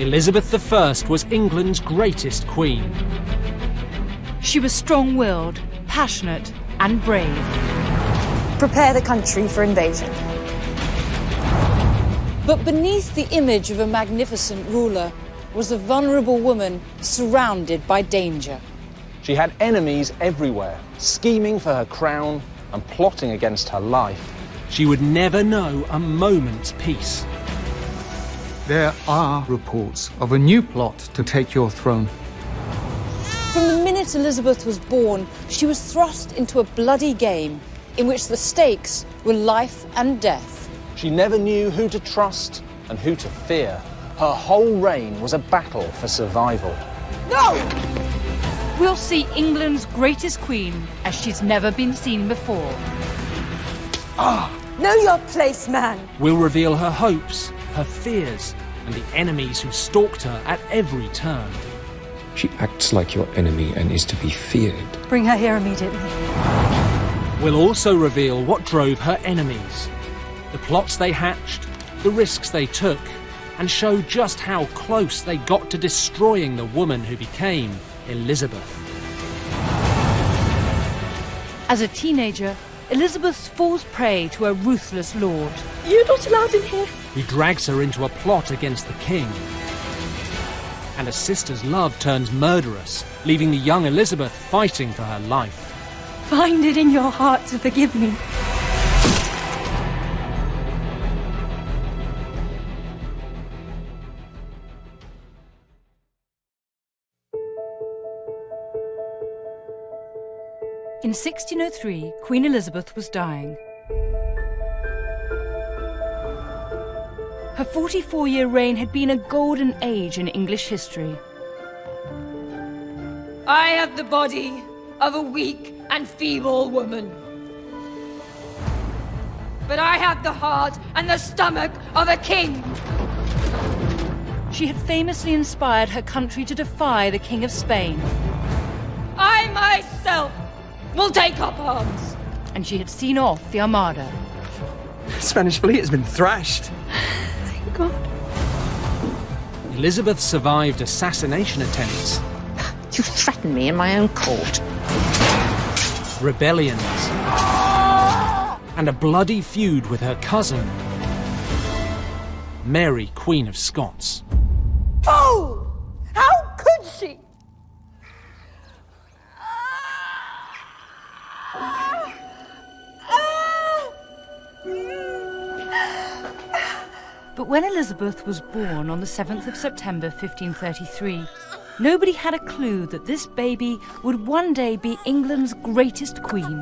Elizabeth I was England's greatest queen. She was strong-willed, passionate and brave. Prepare the country for invasion. But beneath the image of a magnificent ruler was a vulnerable woman surrounded by danger. She had enemies everywhere, scheming for her crown and plotting against her life. She would never know a moment's peace. There are reports of a new plot to take your throne. From the minute Elizabeth was born, she was thrust into a bloody game in which the stakes were life and death. She never knew who to trust and who to fear. Her whole reign was a battle for survival. No! We'll see England's greatest queen as she's never been seen before. Know your place, man. We'll reveal her hopes, her fears, and the enemies who stalked her at every turn. She acts like your enemy and is to be feared. Bring her here immediately. We'll also reveal what drove her enemies, the plots they hatched, the risks they took, and show just how close they got to destroying the woman who became Elizabeth. As a teenager, Elizabeth falls prey to a ruthless lord. You're not allowed in here. Who drags her into a plot against the king. And a sister's love turns murderous, leaving the young Elizabeth fighting for her life. Find it in your heart to forgive me. In 1603, Queen Elizabeth was dying. Her 44-year reign had been a golden age in English history. I have the body of a weak and feeble woman. But I have the heart and the stomach of a king. She had famously inspired her country to defy the King of Spain. I myself will take up arms. And she had seen off the Armada. The Spanish fleet has been thrashed. Thank God. Elizabeth survived assassination attempts. You threaten me in my own court. Rebellions. And a bloody feud with her cousin, Mary, Queen of Scots. Oh! How could she? But when Elizabeth was born on the 7th of September 1533, nobody had a clue that this baby would one day be England's greatest queen.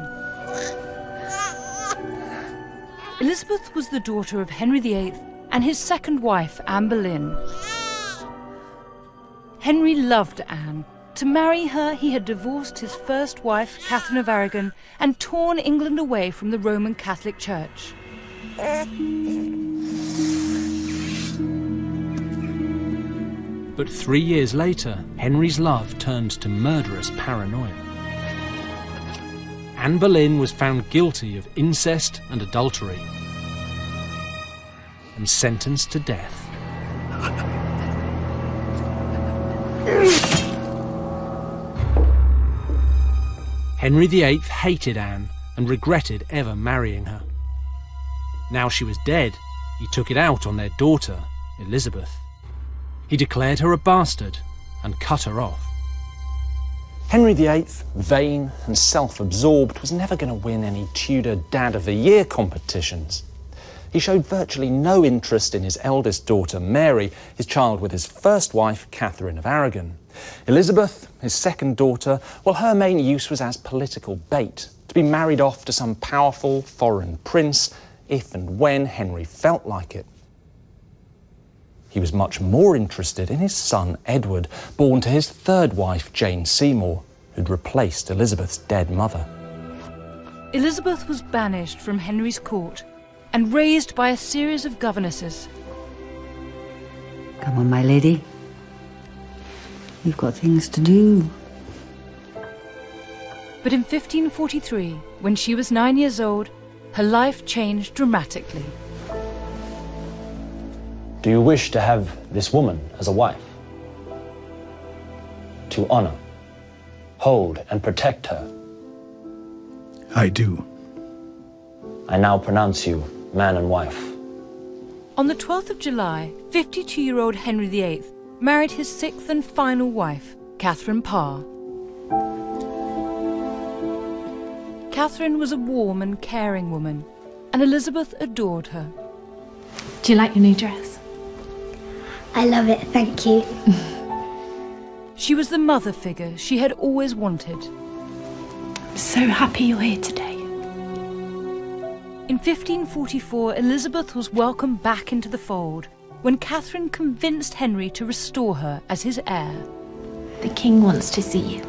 Elizabeth was the daughter of Henry VIII and his second wife, Anne Boleyn. Henry loved Anne. To marry her, he had divorced his first wife, Catherine of Aragon, and torn England away from the Roman Catholic Church. But 3 years later, Henry's love turned to murderous paranoia. Anne Boleyn was found guilty of incest and adultery and sentenced to death. Henry VIII hated Anne and regretted ever marrying her. Now she was dead, he took it out on their daughter, Elizabeth. He declared her a bastard and cut her off. Henry VIII, vain and self-absorbed, was never going to win any Tudor Dad of the Year competitions. He showed virtually no interest in his eldest daughter, Mary, his child with his first wife, Catherine of Aragon. Elizabeth, his second daughter, well, her main use was as political bait, to be married off to some powerful foreign prince if and when Henry felt like it. He was much more interested in his son Edward, born to his third wife Jane Seymour, who'd replaced Elizabeth's dead mother. Elizabeth was banished from Henry's court and raised by a series of governesses. Come on, my lady. You've got things to do. But in 1543, when she was 9 years old, her life changed dramatically. Do you wish to have this woman as a wife? To honor, hold, and protect her? I do. I now pronounce you man and wife. On the 12th of July, 52-year-old Henry VIII married his sixth and final wife, Catherine Parr. Catherine was a warm and caring woman, and Elizabeth adored her. Do you like your new dress? I love it, thank you. She was the mother figure she had always wanted. I'm so happy you're here today. In 1544, Elizabeth was welcomed back into the fold when Catherine convinced Henry to restore her as his heir. The king wants to see you.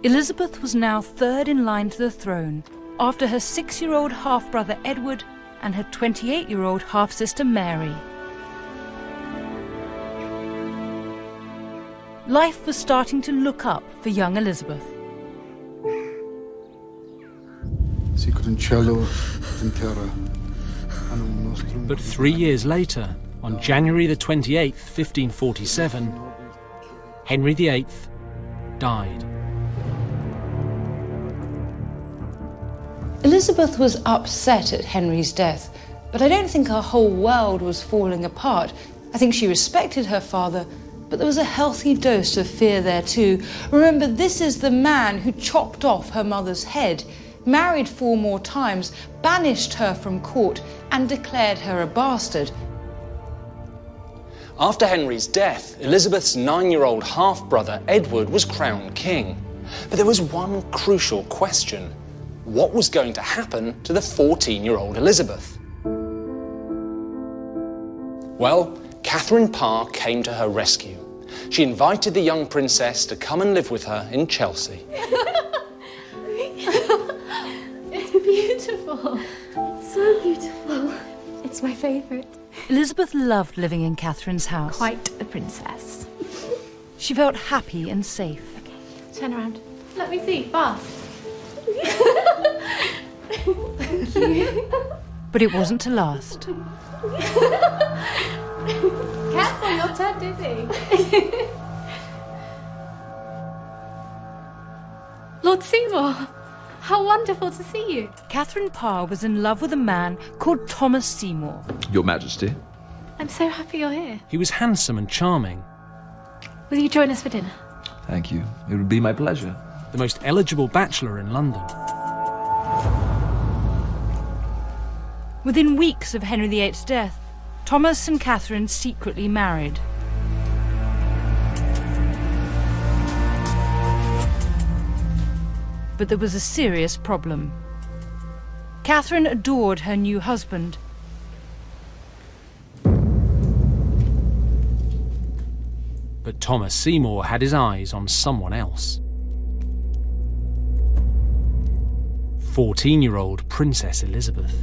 Elizabeth was now third in line to the throne after her 6-year-old half-brother Edward and her 28-year-old half-sister Mary. Life was starting to look up for young Elizabeth. But 3 years later, on January the 28th, 1547, Henry VIII died. Elizabeth was upset at Henry's death, but I don't think her whole world was falling apart. I think she respected her father, but there was a healthy dose of fear there too. Remember, this is the man who chopped off her mother's head, married 4 more times, banished her from court, and declared her a bastard. After Henry's death, Elizabeth's 9-year-old half-brother Edward was crowned king. But there was one crucial question. What was going to happen to the 14-year-old Elizabeth? Well, Catherine Parr came to her rescue. She invited the young princess to come and live with her in Chelsea. It's beautiful. It's so beautiful. It's my favourite. Elizabeth loved living in Catherine's house. Quite a princess. She felt happy and safe. Okay, turn around. Let me see, fast. Thank you. But it wasn't to last. Careful, you'll turn dizzy. Lord Seymour, how wonderful to see you. Catherine Parr was in love with a man called Thomas Seymour. Your Majesty. I'm so happy you're here. He was handsome and charming. Will you join us for dinner? Thank you. It would be my pleasure. The most eligible bachelor in London. Within weeks of Henry VIII's death, Thomas and Catherine secretly married. But there was a serious problem. Catherine adored her new husband. But Thomas Seymour had his eyes on someone else. 14-year-old Princess Elizabeth.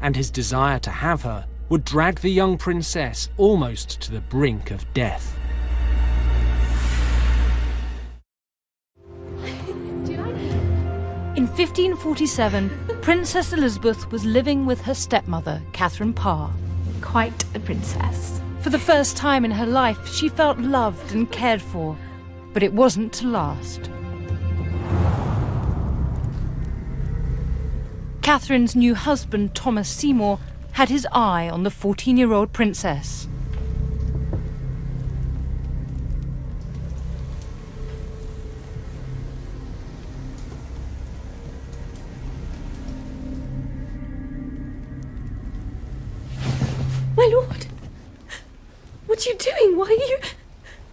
And his desire to have her would drag the young princess almost to the brink of death. In 1547, Princess Elizabeth was living with her stepmother, Catherine Parr. Quite a princess. For the first time in her life, she felt loved and cared for, but it wasn't to last. Catherine's new husband, Thomas Seymour, had his eye on the 14-year-old princess. My lord, what are you doing? Why are you...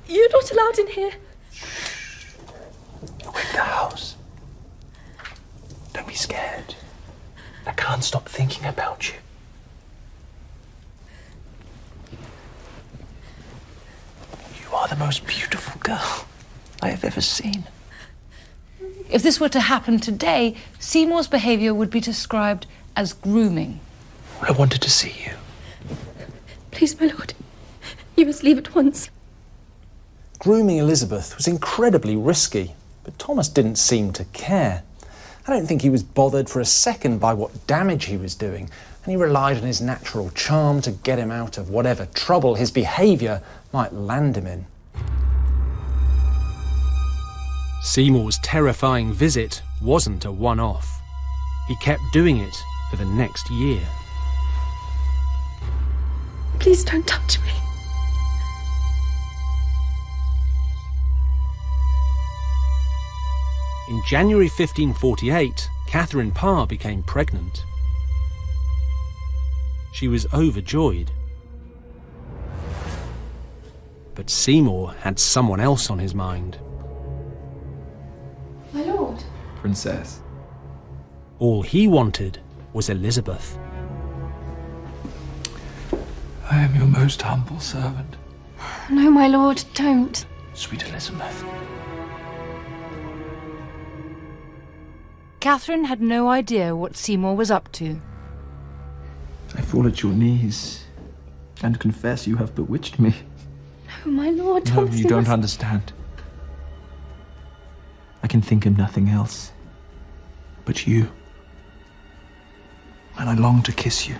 You're not allowed in here. You're in the house. Don't be scared. I can't stop thinking about you. You are the most beautiful girl I have ever seen. If this were to happen today, Seymour's behaviour would be described as grooming. I wanted to see you. Please, my lord, you must leave at once. Grooming Elizabeth was incredibly risky, but Thomas didn't seem to care. I don't think he was bothered for a second by what damage he was doing, and he relied on his natural charm to get him out of whatever trouble his behaviour might land him in. Seymour's terrifying visit wasn't a one-off. He kept doing it for the next year. Please don't touch me. In January 1548, Catherine Parr became pregnant. She was overjoyed. But Seymour had someone else on his mind. My lord. Princess. All he wanted was Elizabeth. I am your most humble servant. No, my lord, don't. Sweet Elizabeth. Catherine had no idea what Seymour was up to. I fall at your knees and confess you have bewitched me. No, my lord, No, Thomas, you don't understand. I can think of nothing else but you. And I long to kiss you.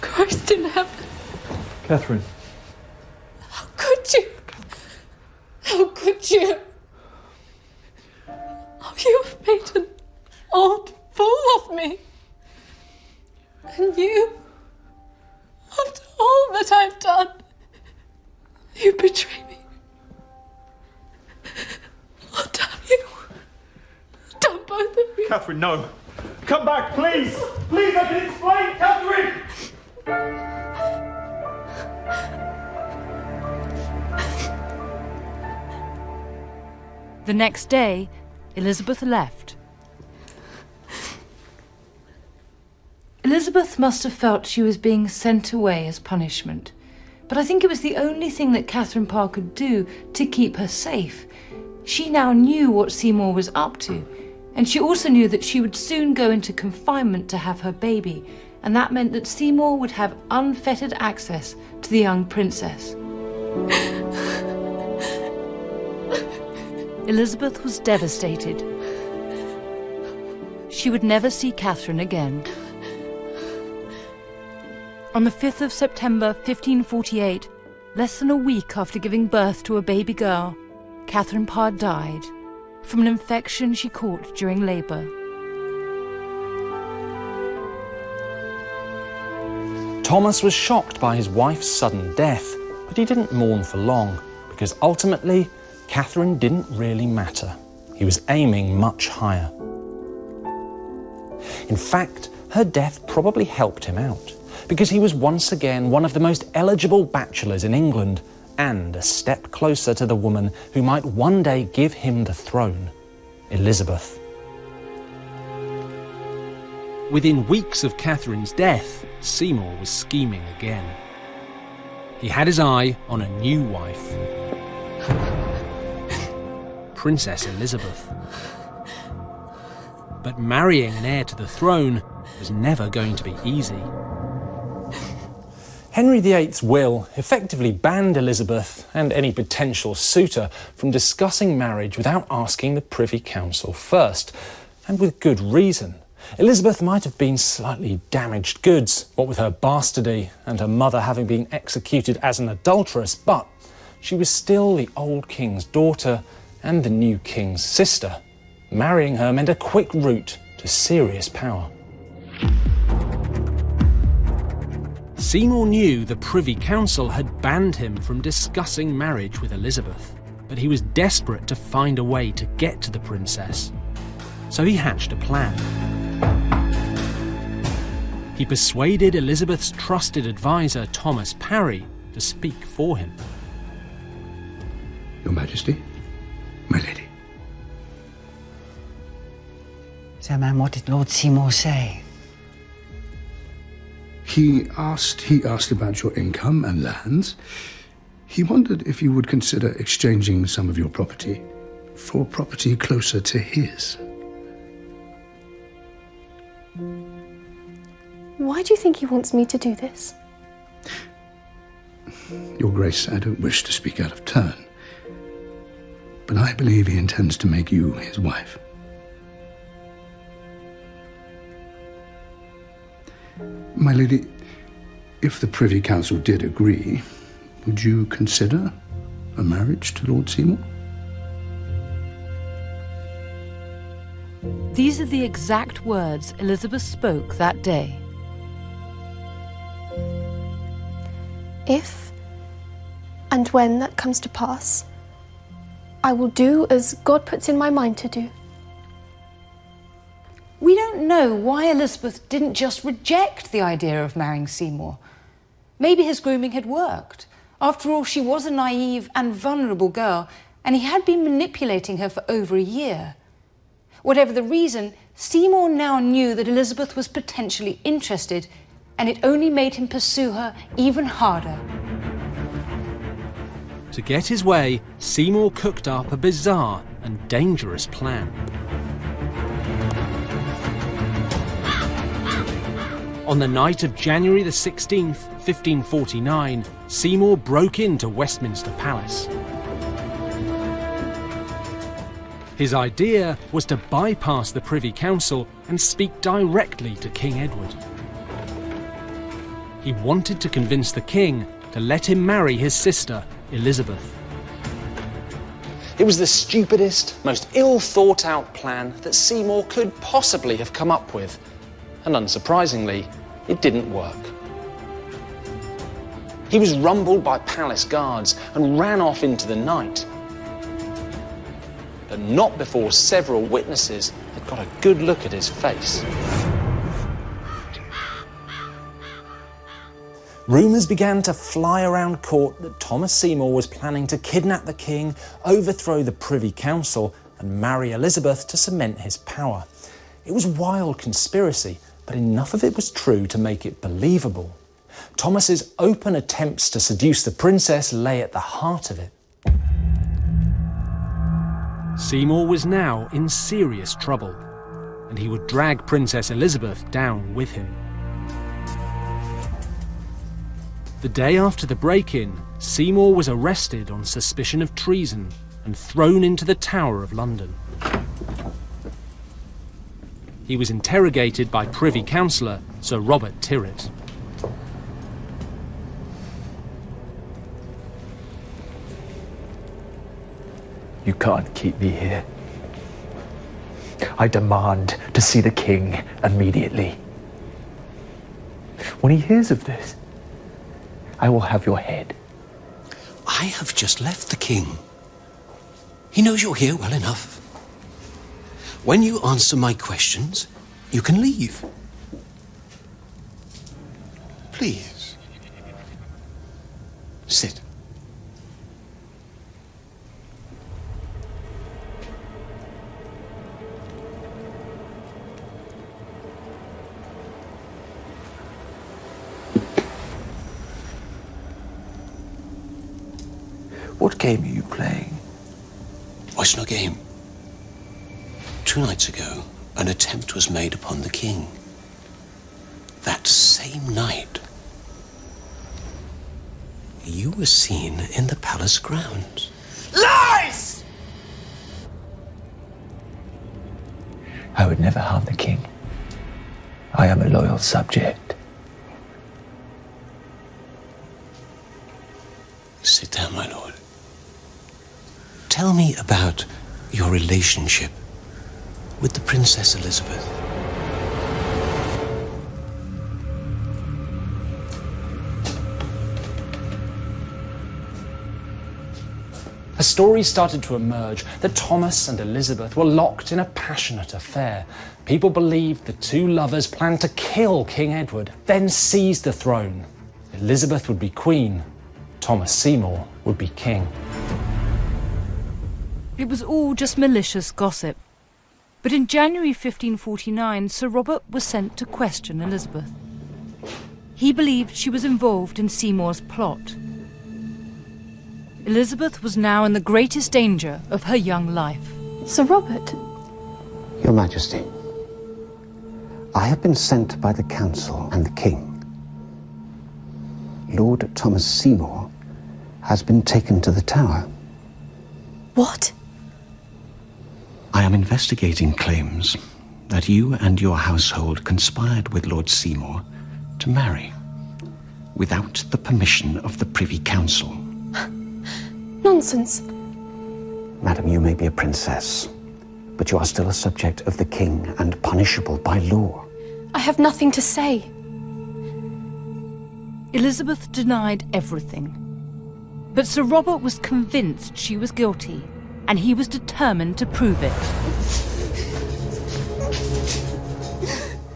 Christ in heaven. Catherine. How could you? How could you? Oh, you have made an old fool of me. And you, after all that I've done, you betray me. Oh, damn you. Damn both of you. Catherine, no. Come back, please. Please, I can explain, Catherine. The next day, Elizabeth left. Elizabeth must have felt she was being sent away as punishment, but I think it was the only thing that Catherine Parr could do to keep her safe. She now knew what Seymour was up to, and she also knew that she would soon go into confinement to have her baby, and that meant that Seymour would have unfettered access to the young princess. Elizabeth was devastated. She would never see Catherine again. On the 5th of September 1548, less than a week after giving birth to a baby girl, Catherine Parr died from an infection she caught during labour. Thomas was shocked by his wife's sudden death, but he didn't mourn for long, because ultimately, Catherine didn't really matter. He was aiming much higher. In fact, her death probably helped him out, because he was once again one of the most eligible bachelors in England, and a step closer to the woman who might one day give him the throne, Elizabeth. Within weeks of Catherine's death, Seymour was scheming again. He had his eye on a new wife, Princess Elizabeth. But marrying an heir to the throne was never going to be easy. Henry VIII's will effectively banned Elizabeth and any potential suitor from discussing marriage without asking the Privy Council first, and with good reason. Elizabeth might have been slightly damaged goods, what with her bastardy and her mother having been executed as an adulteress, but she was still the old king's daughter and the new king's sister. Marrying her meant a quick route to serious power. Seymour knew the Privy Council had banned him from discussing marriage with Elizabeth, but he was desperate to find a way to get to the princess. So he hatched a plan. He persuaded Elizabeth's trusted advisor, Thomas Parry, to speak for him. Your Majesty, my lady. So, ma'am, what did Lord Seymour say? He asked about your income and lands. He wondered if you would consider exchanging some of your property for property closer to his. Why do you think he wants me to do this? Your Grace, I don't wish to speak out of turn, but I believe he intends to make you his wife. My lady, if the Privy Council did agree, would you consider a marriage to Lord Seymour? These are the exact words Elizabeth spoke that day. If and when that comes to pass, I will do as God puts in my mind to do. We don't know why Elizabeth didn't just reject the idea of marrying Seymour. Maybe his grooming had worked. After all, she was a naive and vulnerable girl, and he had been manipulating her for over a year. Whatever the reason, Seymour now knew that Elizabeth was potentially interested, and it only made him pursue her even harder. To get his way, Seymour cooked up a bizarre and dangerous plan. On the night of January the 16th, 1549, Seymour broke into Westminster Palace. His idea was to bypass the Privy Council and speak directly to King Edward. He wanted to convince the king to let him marry his sister, Elizabeth. It was the stupidest, most ill-thought-out plan that Seymour could possibly have come up with. And unsurprisingly, it didn't work. He was rumbled by palace guards and ran off into the night. But not before several witnesses had got a good look at his face. Rumours began to fly around court that Thomas Seymour was planning to kidnap the king, overthrow the Privy Council, and marry Elizabeth to cement his power. It was wild conspiracy, but enough of it was true to make it believable. Thomas's open attempts to seduce the princess lay at the heart of it. Seymour was now in serious trouble, and he would drag Princess Elizabeth down with him. The day after the break-in, Seymour was arrested on suspicion of treason and thrown into the Tower of London. He was interrogated by Privy Councillor Sir Robert Tyrwhitt. You can't keep me here. I demand to see the king immediately. When he hears of this, I will have your head. I have just left the king. He knows you're here well enough. When you answer my questions, you can leave. Please. Sit. What game are you playing? What's no game? 2 nights ago, an attempt was made upon the king. That same night, you were seen in the palace grounds. Lies! I would never harm the king. I am a loyal subject. Sit down, my lord. Tell me about your relationship with the Princess Elizabeth. A story started to emerge that Thomas and Elizabeth were locked in a passionate affair. People believed the two lovers planned to kill King Edward, then seize the throne. Elizabeth would be queen, Thomas Seymour would be king. It was all just malicious gossip. But in January 1549, Sir Robert was sent to question Elizabeth. He believed she was involved in Seymour's plot. Elizabeth was now in the greatest danger of her young life. Sir Robert? Your Majesty, I have been sent by the Council and the King. Lord Thomas Seymour has been taken to the Tower. What? I am investigating claims that you and your household conspired with Lord Seymour to marry without the permission of the Privy Council. Nonsense. Madam, you may be a princess, but you are still a subject of the king and punishable by law. I have nothing to say. Elizabeth denied everything. But Sir Robert was convinced she was guilty, and he was determined to prove it.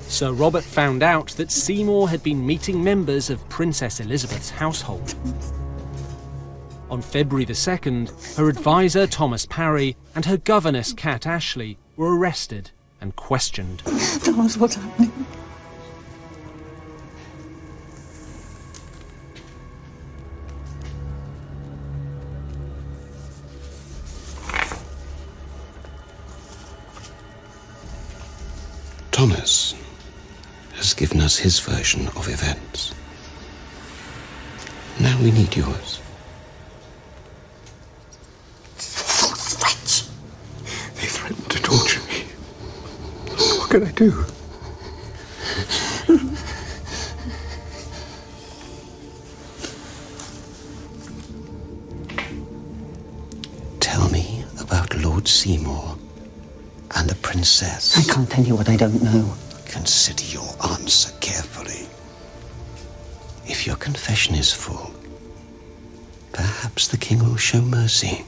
Sir Robert found out that Seymour had been meeting members of Princess Elizabeth's household. On February the 2nd, her advisor Thomas Parry and her governess Kat Ashley were arrested and questioned. Thomas, what's happening? Thomas has given us his version of events. Now we need yours. False threats. They threatened to torture me. What can I do? Tell me about Lord Seymour and the princess. I can't tell you what I don't know. Consider your answer carefully. If your confession is full, perhaps the king will show mercy.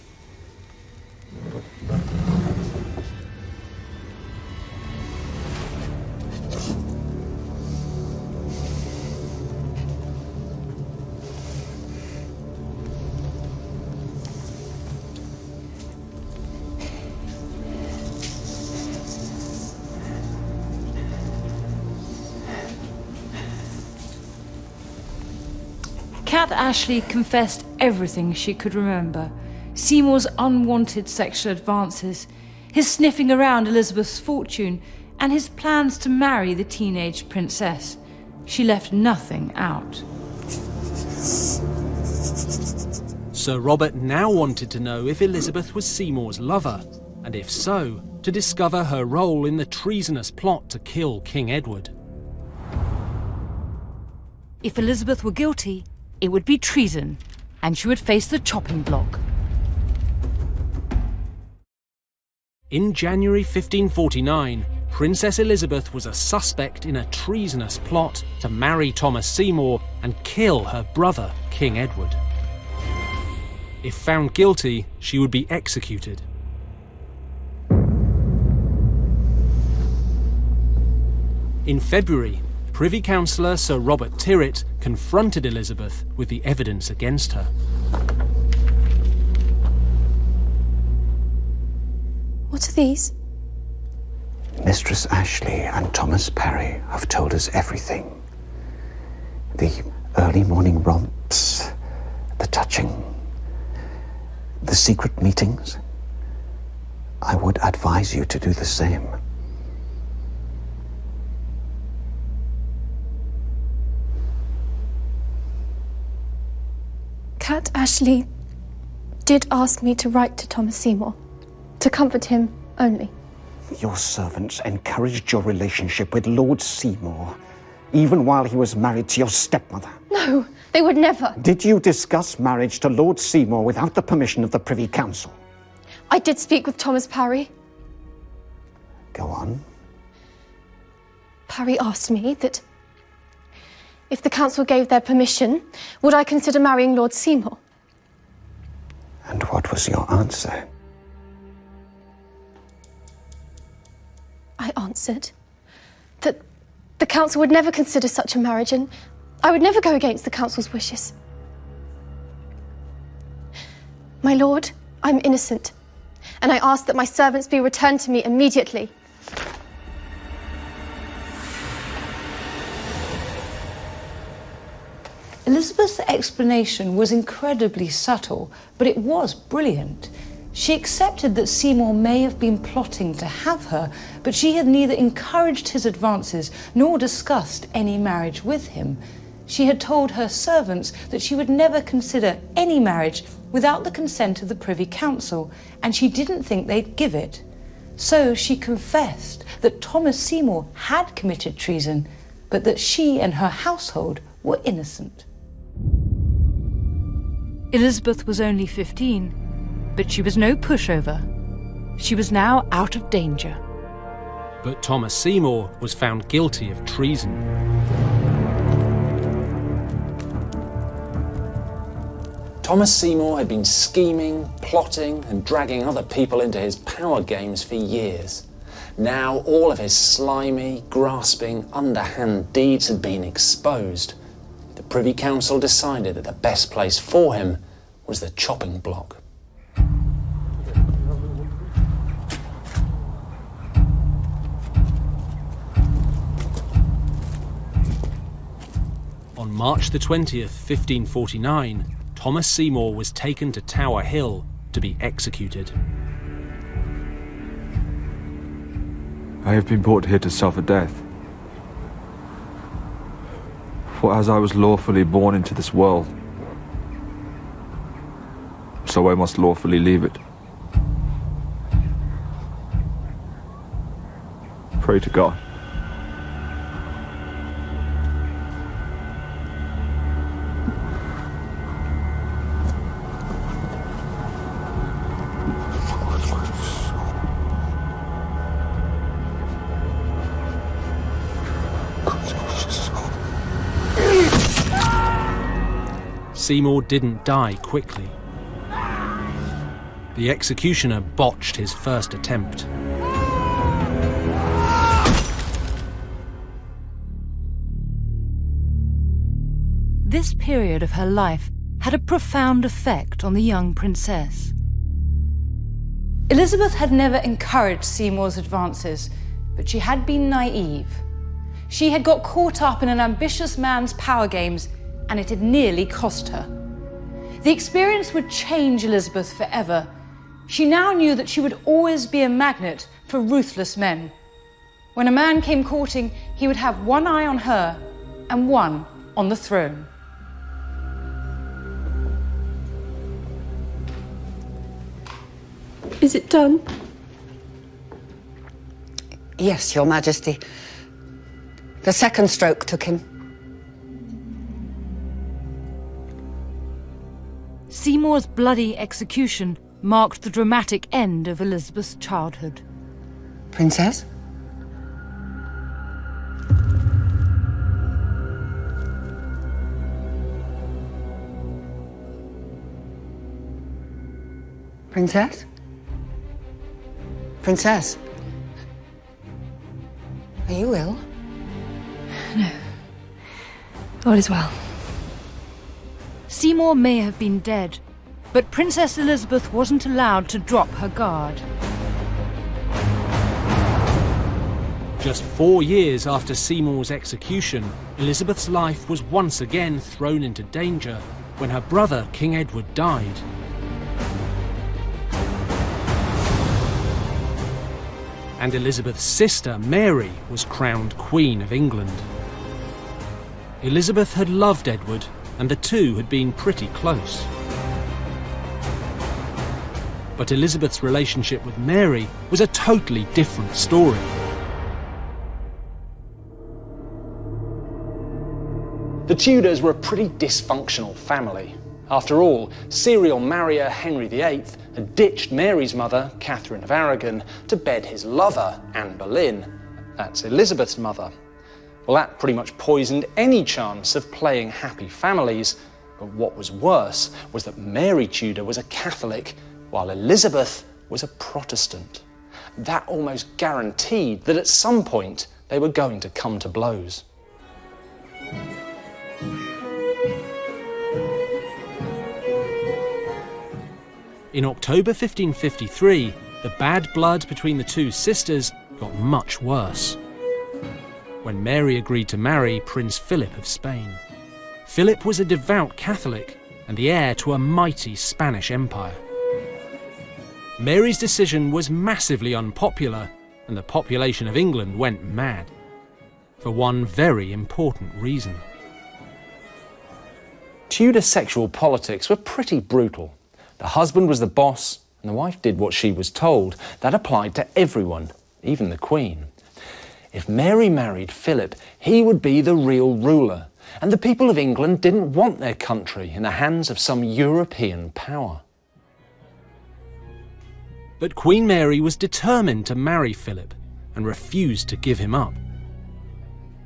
Kat Ashley confessed everything she could remember. Seymour's unwanted sexual advances, his sniffing around Elizabeth's fortune, and his plans to marry the teenage princess. She left nothing out. Sir Robert now wanted to know if Elizabeth was Seymour's lover, and if so, to discover her role in the treasonous plot to kill King Edward. If Elizabeth were guilty, it would be treason, and she would face the chopping block. In January 1549, Princess Elizabeth was a suspect in a treasonous plot to marry Thomas Seymour and kill her brother, King Edward. If found guilty, she would be executed. In February, Privy Councillor Sir Robert Tyrwhitt confronted Elizabeth with the evidence against her. What are these? Mistress Ashley and Thomas Parry have told us everything. The early morning romps, the touching, the secret meetings. I would advise you to do the same. Kat Ashley did ask me to write to Thomas Seymour, to comfort him only. Your servants encouraged your relationship with Lord Seymour, even while he was married to your stepmother. No, they would never. Did you discuss marriage to Lord Seymour without the permission of the Privy Council? I did speak with Thomas Parry. Go on. Parry asked me that if the council gave their permission, would I consider marrying Lord Seymour? And what was your answer? I answered that the council would never consider such a marriage, and I would never go against the council's wishes. My lord, I'm innocent, and I ask that my servants be returned to me immediately. Elizabeth's explanation was incredibly subtle, but it was brilliant. She accepted that Seymour may have been plotting to have her, but she had neither encouraged his advances nor discussed any marriage with him. She had told her servants that she would never consider any marriage without the consent of the Privy Council, and she didn't think they'd give it. So she confessed that Thomas Seymour had committed treason, but that she and her household were innocent. Elizabeth was only 15, but she was no pushover. She was now out of danger. But Thomas Seymour was found guilty of treason. Thomas Seymour had been scheming, plotting, and dragging other people into his power games for years. Now all of his slimy, grasping, underhand deeds had been exposed. The Privy Council decided that the best place for him was the chopping block. On March the 20th, 1549, Thomas Seymour was taken to Tower Hill to be executed. I have been brought here to suffer death. For as I was lawfully born into this world, so I must lawfully leave it. Pray to God. Seymour didn't die quickly. The executioner botched his first attempt. This period of her life had a profound effect on the young princess. Elizabeth had never encouraged Seymour's advances, but she had been naive. She had got caught up in an ambitious man's power games, and it had nearly cost her. The experience would change Elizabeth forever. She now knew that she would always be a magnet for ruthless men. When a man came courting, he would have one eye on her and one on the throne. Is it done? Yes, Your Majesty. The second stroke took him. Seymour's bloody execution marked the dramatic end of Elizabeth's childhood. Princess? Princess? Princess? Are you ill? No. All is well. Seymour may have been dead, but Princess Elizabeth wasn't allowed to drop her guard. Just 4 years after Seymour's execution, Elizabeth's life was once again thrown into danger when her brother, King Edward, died. And Elizabeth's sister, Mary, was crowned Queen of England. Elizabeth had loved Edward, and the two had been pretty close. But Elizabeth's relationship with Mary was a totally different story. The Tudors were a pretty dysfunctional family. After all, serial marrier Henry VIII had ditched Mary's mother, Catherine of Aragon, to bed his lover, Anne Boleyn. That's Elizabeth's mother. Well, that pretty much poisoned any chance of playing happy families. But what was worse was that Mary Tudor was a Catholic, while Elizabeth was a Protestant. That almost guaranteed that at some point they were going to come to blows. In October 1553, the bad blood between the two sisters got much worse when Mary agreed to marry Prince Philip of Spain. Philip was a devout Catholic and the heir to a mighty Spanish empire. Mary's decision was massively unpopular, and the population of England went mad, for one very important reason. Tudor sexual politics were pretty brutal. The husband was the boss, and the wife did what she was told. That applied to everyone, even the Queen. If Mary married Philip, he would be the real ruler, and the people of England didn't want their country in the hands of some European power. But Queen Mary was determined to marry Philip and refused to give him up.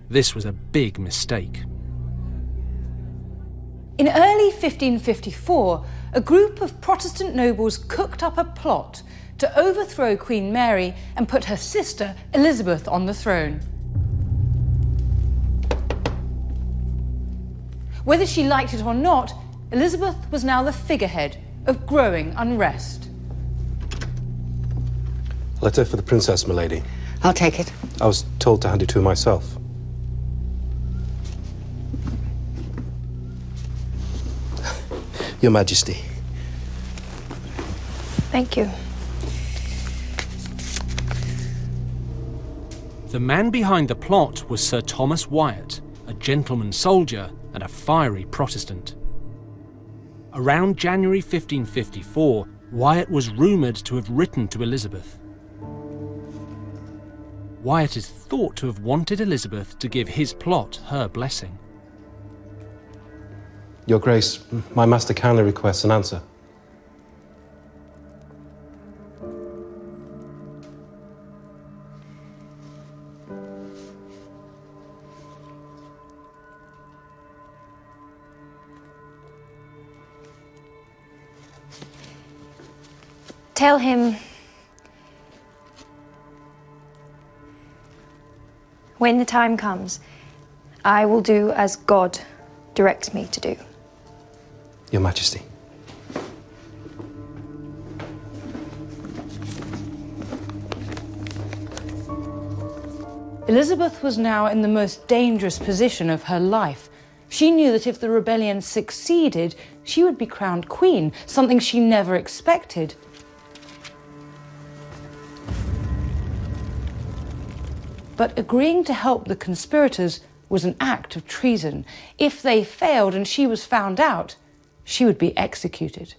This was a big mistake. In early 1554, a group of Protestant nobles cooked up a plot to overthrow Queen Mary and put her sister Elizabeth on the throne. Whether she liked it or not, Elizabeth was now the figurehead of growing unrest. Letter for the princess, milady. I'll take it. I was told to hand it to her myself. Your Majesty. Thank you. The man behind the plot was Sir Thomas Wyatt, a gentleman soldier and a fiery Protestant. Around January 1554, Wyatt was rumoured to have written to Elizabeth. Wyatt is thought to have wanted Elizabeth to give his plot her blessing. Your Grace, my master kindly requests an answer. Tell him when the time comes, I will do as God directs me to do. Your Majesty. Elizabeth was now in the most dangerous position of her life. She knew that if the rebellion succeeded, she would be crowned queen, something she never expected. But agreeing to help the conspirators was an act of treason. If they failed and she was found out, she would be executed.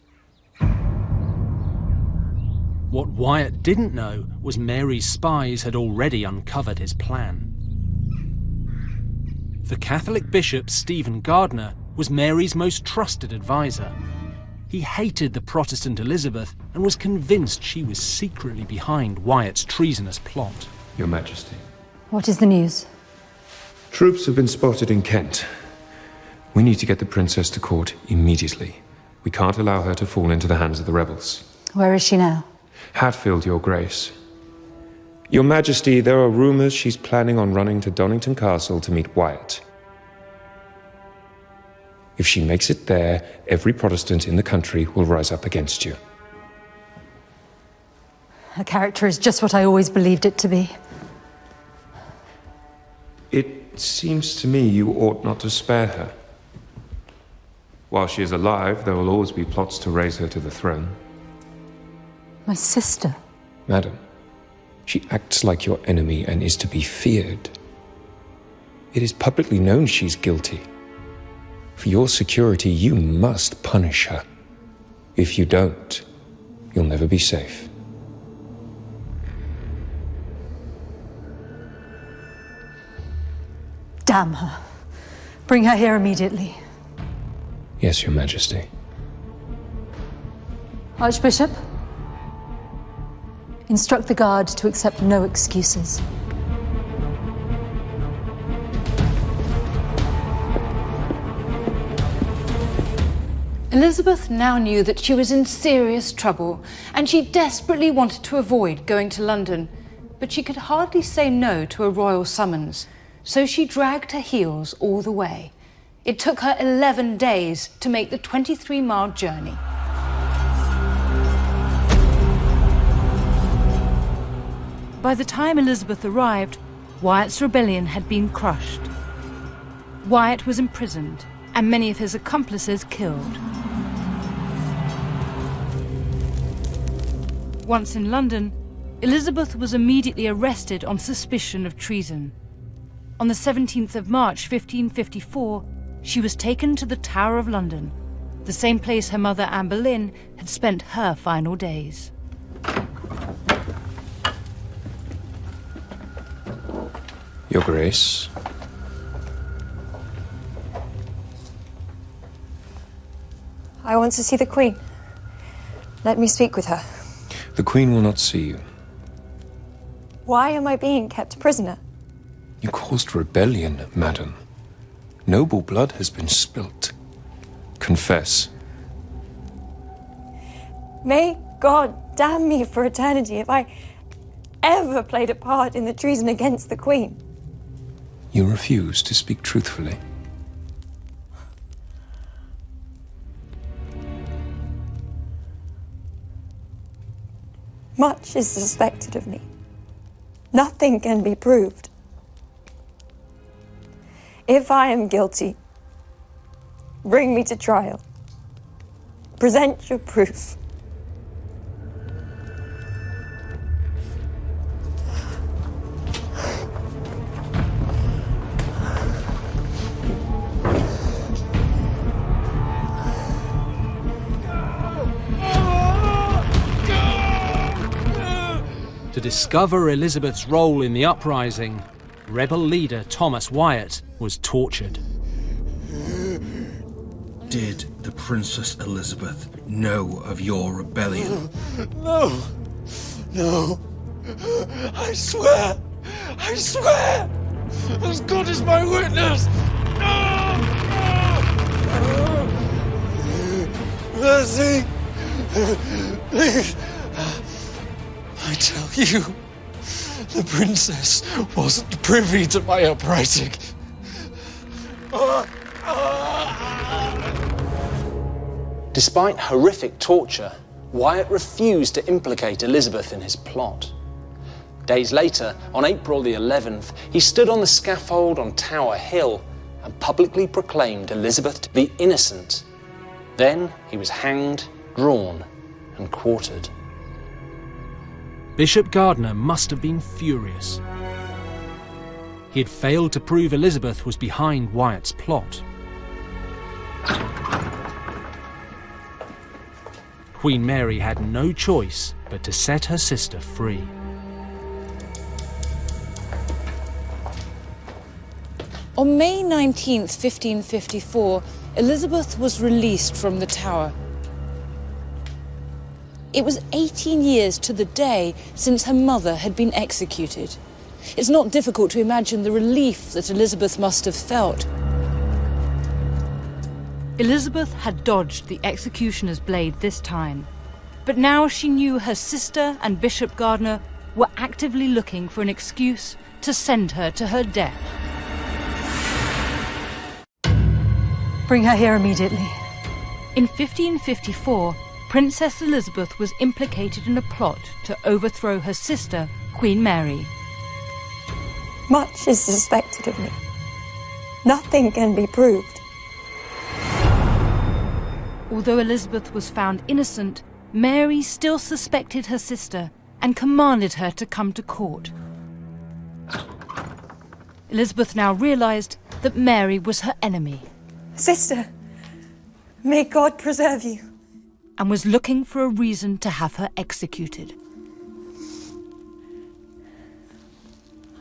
What Wyatt didn't know was Mary's spies had already uncovered his plan. The Catholic bishop Stephen Gardiner was Mary's most trusted advisor. He hated the Protestant Elizabeth and was convinced she was secretly behind Wyatt's treasonous plot. Your Majesty. What is the news? Troops have been spotted in Kent. We need to get the princess to court immediately. We can't allow her to fall into the hands of the rebels. Where is she now? Hatfield, Your Grace. Your Majesty, there are rumors she's planning on running to Donington Castle to meet Wyatt. If she makes it there, every Protestant in the country will rise up against you. Her character is just what I always believed it to be. It seems to me you ought not to spare her. While she is alive, there will always be plots to raise her to the throne. My sister. Madam, she acts like your enemy and is to be feared. It is publicly known she's guilty. For your security, you must punish her. If you don't, you'll never be safe. Damn her. Bring her here immediately. Yes, Your Majesty. Archbishop, instruct the guard to accept no excuses. Elizabeth now knew that she was in serious trouble, and she desperately wanted to avoid going to London. But she could hardly say no to a royal summons, so she dragged her heels all the way. It took her 11 days to make the 23-mile journey. By the time Elizabeth arrived, Wyatt's rebellion had been crushed. Wyatt was imprisoned, and many of his accomplices killed. Once in London, Elizabeth was immediately arrested on suspicion of treason. On the 17th of March 1554, she was taken to the Tower of London, the same place her mother Anne Boleyn had spent her final days. Your Grace. I want to see the Queen. Let me speak with her. The Queen will not see you. Why am I being kept prisoner? You caused rebellion, madam. Noble blood has been spilt. Confess. May God damn me for eternity if I ever played a part in the treason against the Queen. You refuse to speak truthfully. Much is suspected of me. Nothing can be proved. If I am guilty, bring me to trial. Present your proof. To discover Elizabeth's role in the uprising, rebel leader Thomas Wyatt was tortured. Did the Princess Elizabeth know of your rebellion? No! No! I swear! I swear! As God is my witness! Mercy! Please! I tell you, the princess wasn't privy to my uprising. Despite horrific torture, Wyatt refused to implicate Elizabeth in his plot. Days later, on April the 11th, he stood on the scaffold on Tower Hill and publicly proclaimed Elizabeth to be innocent. Then he was hanged, drawn, and quartered. Bishop Gardiner must have been furious. He had failed to prove Elizabeth was behind Wyatt's plot. Queen Mary had no choice but to set her sister free. On May 19th, 1554, Elizabeth was released from the Tower. It was 18 years to the day since her mother had been executed. It's not difficult to imagine the relief that Elizabeth must have felt. Elizabeth had dodged the executioner's blade this time, but now she knew her sister and Bishop Gardiner were actively looking for an excuse to send her to her death. Bring her here immediately. In 1554, Princess Elizabeth was implicated in a plot to overthrow her sister, Queen Mary. Much is suspected of me. Nothing can be proved. Although Elizabeth was found innocent, Mary still suspected her sister and commanded her to come to court. Elizabeth now realized that Mary was her enemy. Sister, may God preserve you. And was looking for a reason to have her executed.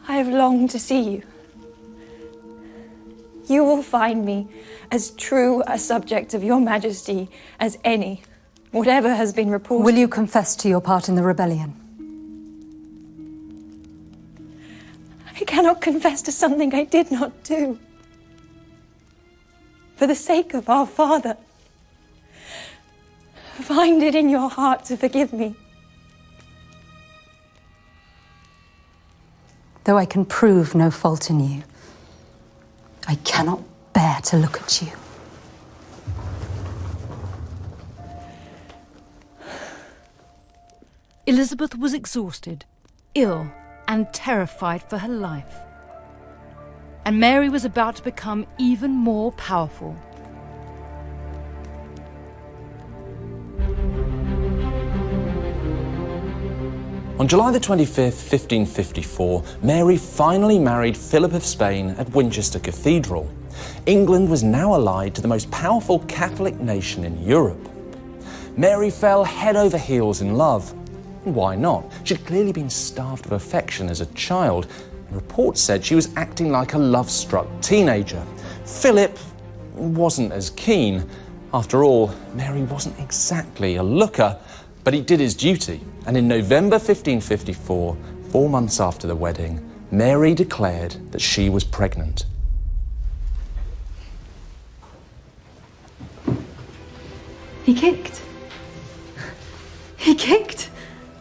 I have longed to see you. You will find me as true a subject of your majesty as any, whatever has been reported. Will you confess to your part in the rebellion? I cannot confess to something I did not do. For the sake of our Father, find it in your heart to forgive me. Though I can prove no fault in you, I cannot bear to look at you. Elizabeth was exhausted, ill, and terrified for her life. And Mary was about to become even more powerful. On July the 25th, 1554, Mary finally married Philip of Spain at Winchester Cathedral. England was now allied to the most powerful Catholic nation in Europe. Mary fell head over heels in love. Why not? She'd clearly been starved of affection as a child, Reports said she was acting like a love-struck teenager. Philip wasn't as keen. After all, Mary wasn't exactly a looker, but he did his duty. And in November 1554, 4 months after the wedding, Mary declared that she was pregnant. He kicked. He kicked.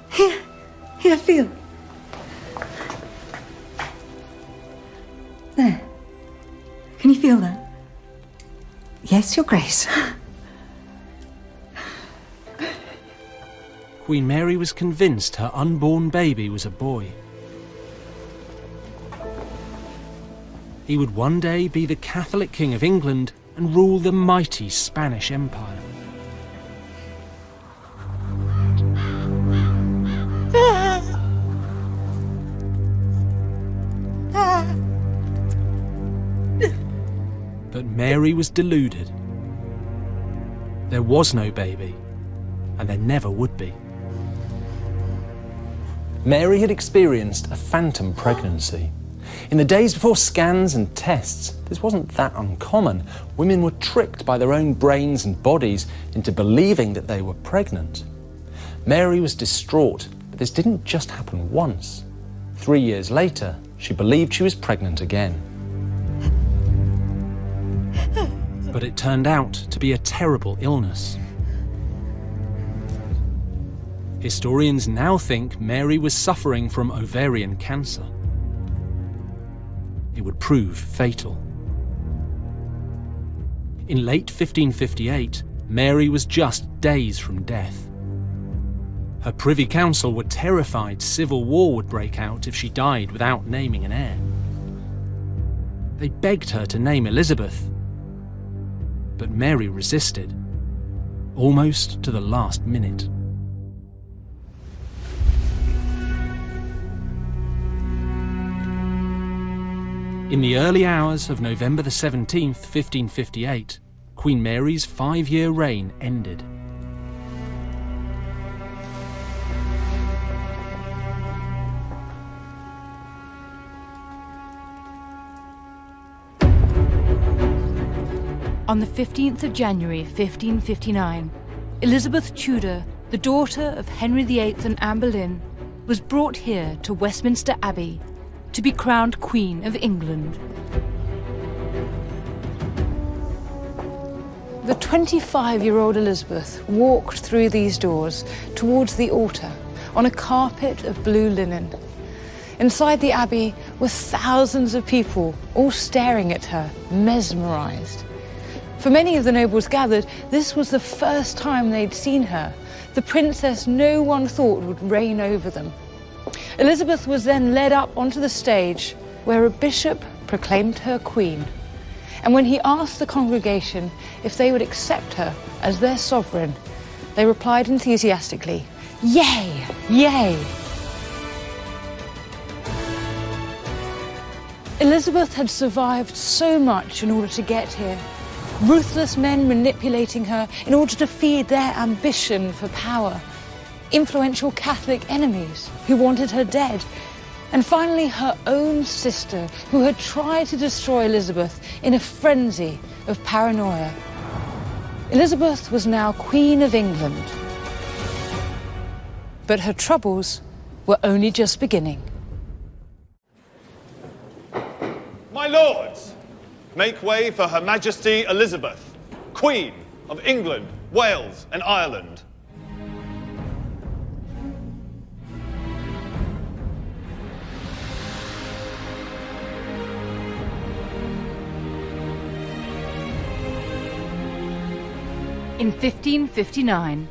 Here, feel. There. Can you feel that? Yes, Your Grace. Queen Mary was convinced her unborn baby was a boy. He would one day be the Catholic King of England and rule the mighty Spanish Empire. But Mary was deluded. There was no baby, and there never would be. Mary had experienced a phantom pregnancy. In the days before scans and tests, this wasn't that uncommon. Women were tricked by their own brains and bodies into believing that they were pregnant. Mary was distraught, but this didn't just happen once. 3 years later, she believed she was pregnant again. But it turned out to be a terrible illness. Historians now think Mary was suffering from ovarian cancer. It would prove fatal. In late 1558, Mary was just days from death. Her Privy Council were terrified civil war would break out if she died without naming an heir. They begged her to name Elizabeth, but Mary resisted, almost to the last minute. In the early hours of November the 17th, 1558, Queen Mary's 5-year reign ended. On the 15th of January 1559, Elizabeth Tudor, the daughter of Henry VIII and Anne Boleyn, was brought here to Westminster Abbey to be crowned Queen of England. The 25-year-old Elizabeth walked through these doors towards the altar on a carpet of blue linen. Inside the abbey were thousands of people, all staring at her, mesmerised. For many of the nobles gathered, this was the first time they'd seen her, the princess no one thought would reign over them. Elizabeth was then led up onto the stage, where a bishop proclaimed her queen. And when he asked the congregation if they would accept her as their sovereign, they replied enthusiastically, "Yay, yay!" Elizabeth had survived so much in order to get here. Ruthless men manipulating her in order to feed their ambition for power. Influential Catholic enemies who wanted her dead. And finally her own sister, who had tried to destroy Elizabeth in a frenzy of paranoia. Elizabeth was now Queen of England. But her troubles were only just beginning. My lords, make way for Her Majesty Elizabeth, Queen of England, Wales and Ireland. In 1559,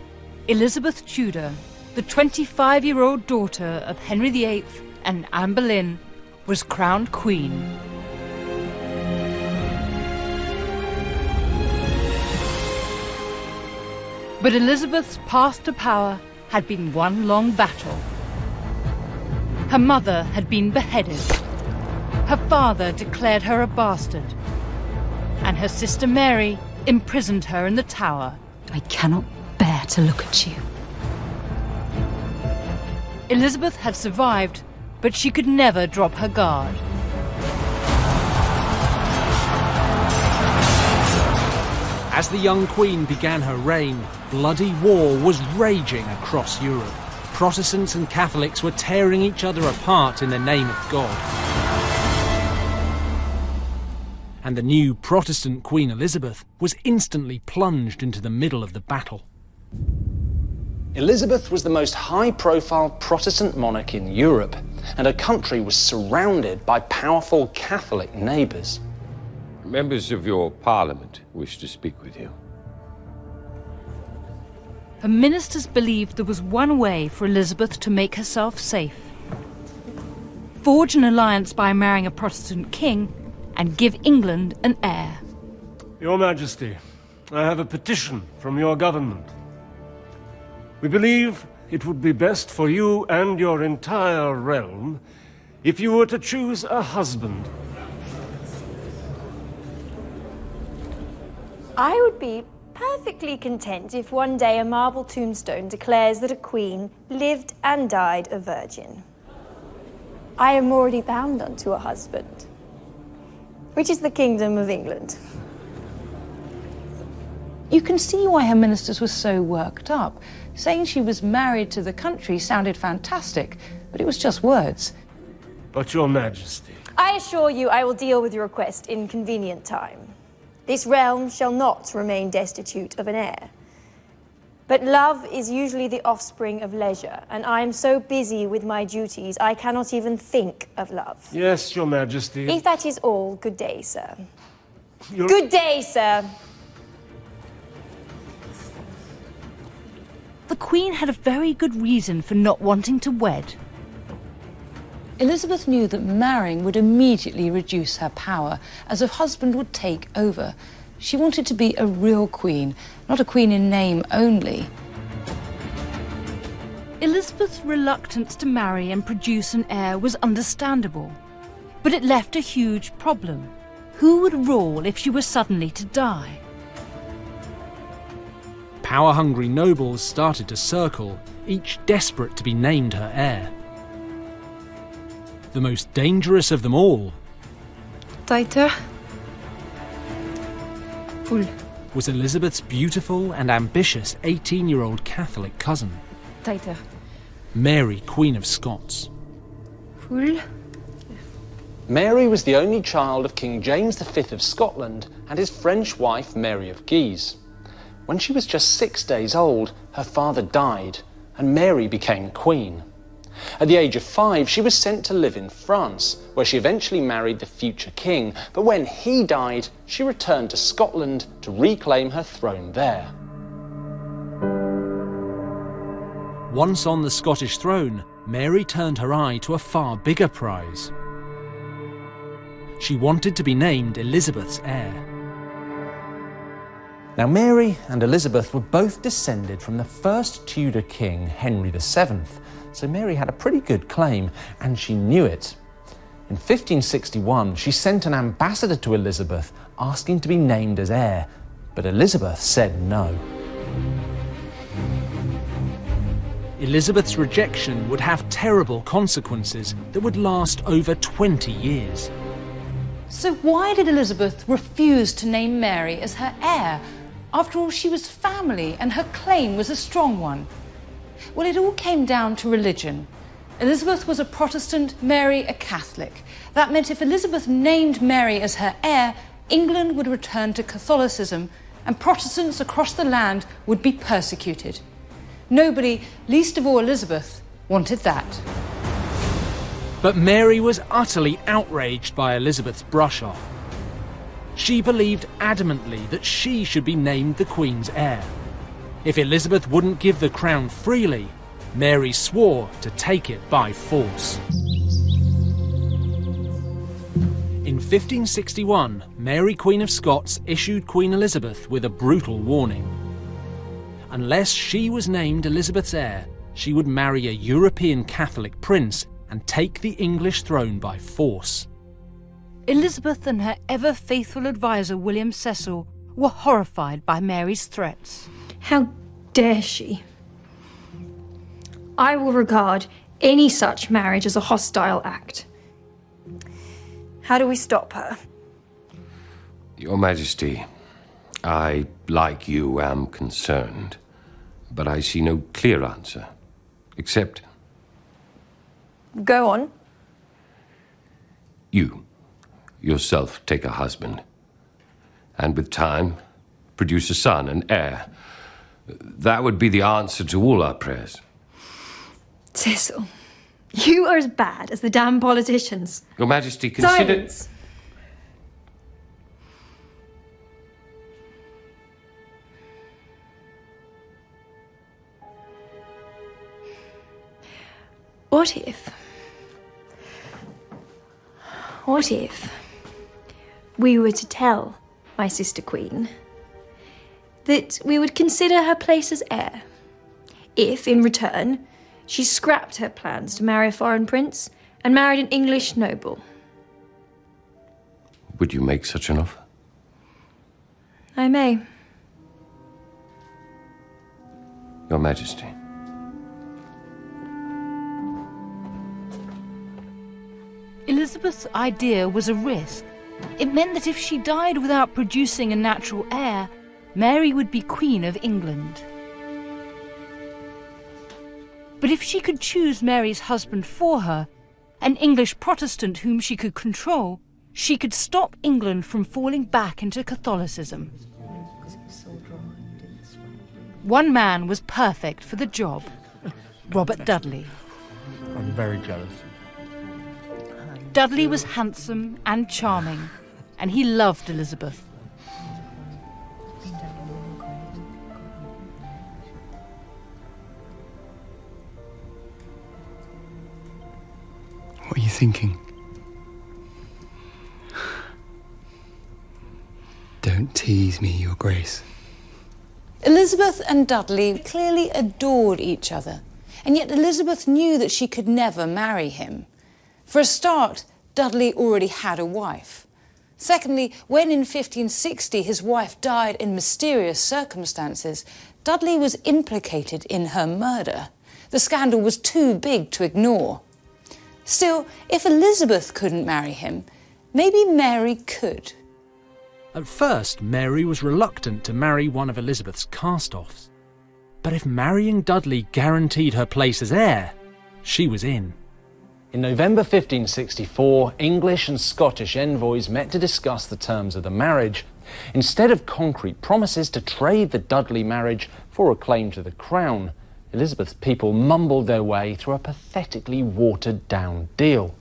Elizabeth Tudor, the 25-year-old daughter of Henry VIII and Anne Boleyn, was crowned queen. But Elizabeth's path to power had been one long battle. Her mother had been beheaded. Her father declared her a bastard. And her sister Mary imprisoned her in the Tower. I cannot bear to look at you. Elizabeth had survived, but she could never drop her guard. As the young queen began her reign, bloody war was raging across Europe. Protestants and Catholics were tearing each other apart in the name of God. And the new Protestant Queen Elizabeth was instantly plunged into the middle of the battle. Elizabeth was the most high-profile Protestant monarch in Europe, and her country was surrounded by powerful Catholic neighbours. Members of your parliament wish to speak with you. Her ministers believed there was one way for Elizabeth to make herself safe. Forge an alliance by marrying a Protestant king and give England an heir. Your Majesty, I have a petition from your government. We believe it would be best for you and your entire realm if you were to choose a husband. I would be perfectly content if one day a marble tombstone declares that a queen lived and died a virgin. I am already bound unto a husband, which is the Kingdom of England. You can see why her ministers were so worked up. Saying she was married to the country sounded fantastic, but it was just words. But your Majesty... I assure you I will deal with your request in convenient time. This realm shall not remain destitute of an heir. But love is usually the offspring of leisure, and I am so busy with my duties I cannot even think of love. Yes, your Majesty. If that is all, good day, sir. Good day, sir. The Queen had a very good reason for not wanting to wed. Elizabeth knew that marrying would immediately reduce her power, as her husband would take over. She wanted to be a real queen, not a queen in name only. Elizabeth's reluctance to marry and produce an heir was understandable, but it left a huge problem. Who would rule if she were suddenly to die? Power-hungry nobles started to circle, each desperate to be named her heir. The most dangerous of them all was Elizabeth's beautiful and ambitious 18-year-old Catholic cousin, Mary, Queen of Scots. Mary was the only child of King James V of Scotland and his French wife Mary of Guise. When she was just 6 days old, her father died and Mary became queen. At the age of 5, she was sent to live in France, where she eventually married the future king, but when he died, she returned to Scotland to reclaim her throne there. Once on the Scottish throne, Mary turned her eye to a far bigger prize. She wanted to be named Elizabeth's heir. Now, Mary and Elizabeth were both descended from the first Tudor king, Henry VII, so Mary had a pretty good claim, and she knew it. In 1561, she sent an ambassador to Elizabeth asking to be named as heir, but Elizabeth said no. Elizabeth's rejection would have terrible consequences that would last over 20 years. So why did Elizabeth refuse to name Mary as her heir? After all, she was family, and her claim was a strong one. Well, it all came down to religion. Elizabeth was a Protestant, Mary a Catholic. That meant if Elizabeth named Mary as her heir, England would return to Catholicism, and Protestants across the land would be persecuted. Nobody, least of all Elizabeth, wanted that. But Mary was utterly outraged by Elizabeth's brush-off. She believed adamantly that she should be named the Queen's heir. If Elizabeth wouldn't give the crown freely, Mary swore to take it by force. In 1561, Mary, Queen of Scots, issued Queen Elizabeth with a brutal warning. Unless she was named Elizabeth's heir, she would marry a European Catholic prince and take the English throne by force. Elizabeth and her ever-faithful advisor, William Cecil, were horrified by Mary's threats. How dare she? I will regard any such marriage as a hostile act. How do we stop her? Your Majesty, I, like you, am concerned, but I see no clear answer, except Go on. you yourself take a husband, and with time, produce a son, an heir. That would be the answer to all our prayers. Cecil, you are as bad as the damn politicians. Your Majesty, consider... Silence. What if we were to tell my sister Queen that we would consider her place as heir if, in return, she scrapped her plans to marry a foreign prince and married an English noble? Would you make such an offer? I may. Your Majesty. Elizabeth's idea was a risk. It meant that if she died without producing a natural heir, Mary would be Queen of England. But if she could choose Mary's husband for her, an English Protestant whom she could control, she could stop England from falling back into Catholicism. One man was perfect for the job: Robert Dudley. I'm very jealous. Dudley was handsome and charming, and he loved Elizabeth. What are you thinking? Don't tease me, Your Grace. Elizabeth and Dudley clearly adored each other, and yet Elizabeth knew that she could never marry him. For a start, Dudley already had a wife. Secondly, when in 1560 his wife died in mysterious circumstances, Dudley was implicated in her murder. The scandal was too big to ignore. Still, if Elizabeth couldn't marry him, maybe Mary could. At first, Mary was reluctant to marry one of Elizabeth's cast-offs. But if marrying Dudley guaranteed her place as heir, she was in. In November 1564, English and Scottish envoys met to discuss the terms of the marriage. Instead of concrete promises to trade the Dudley marriage for a claim to the crown, Elizabeth's people mumbled their way through a pathetically watered-down deal.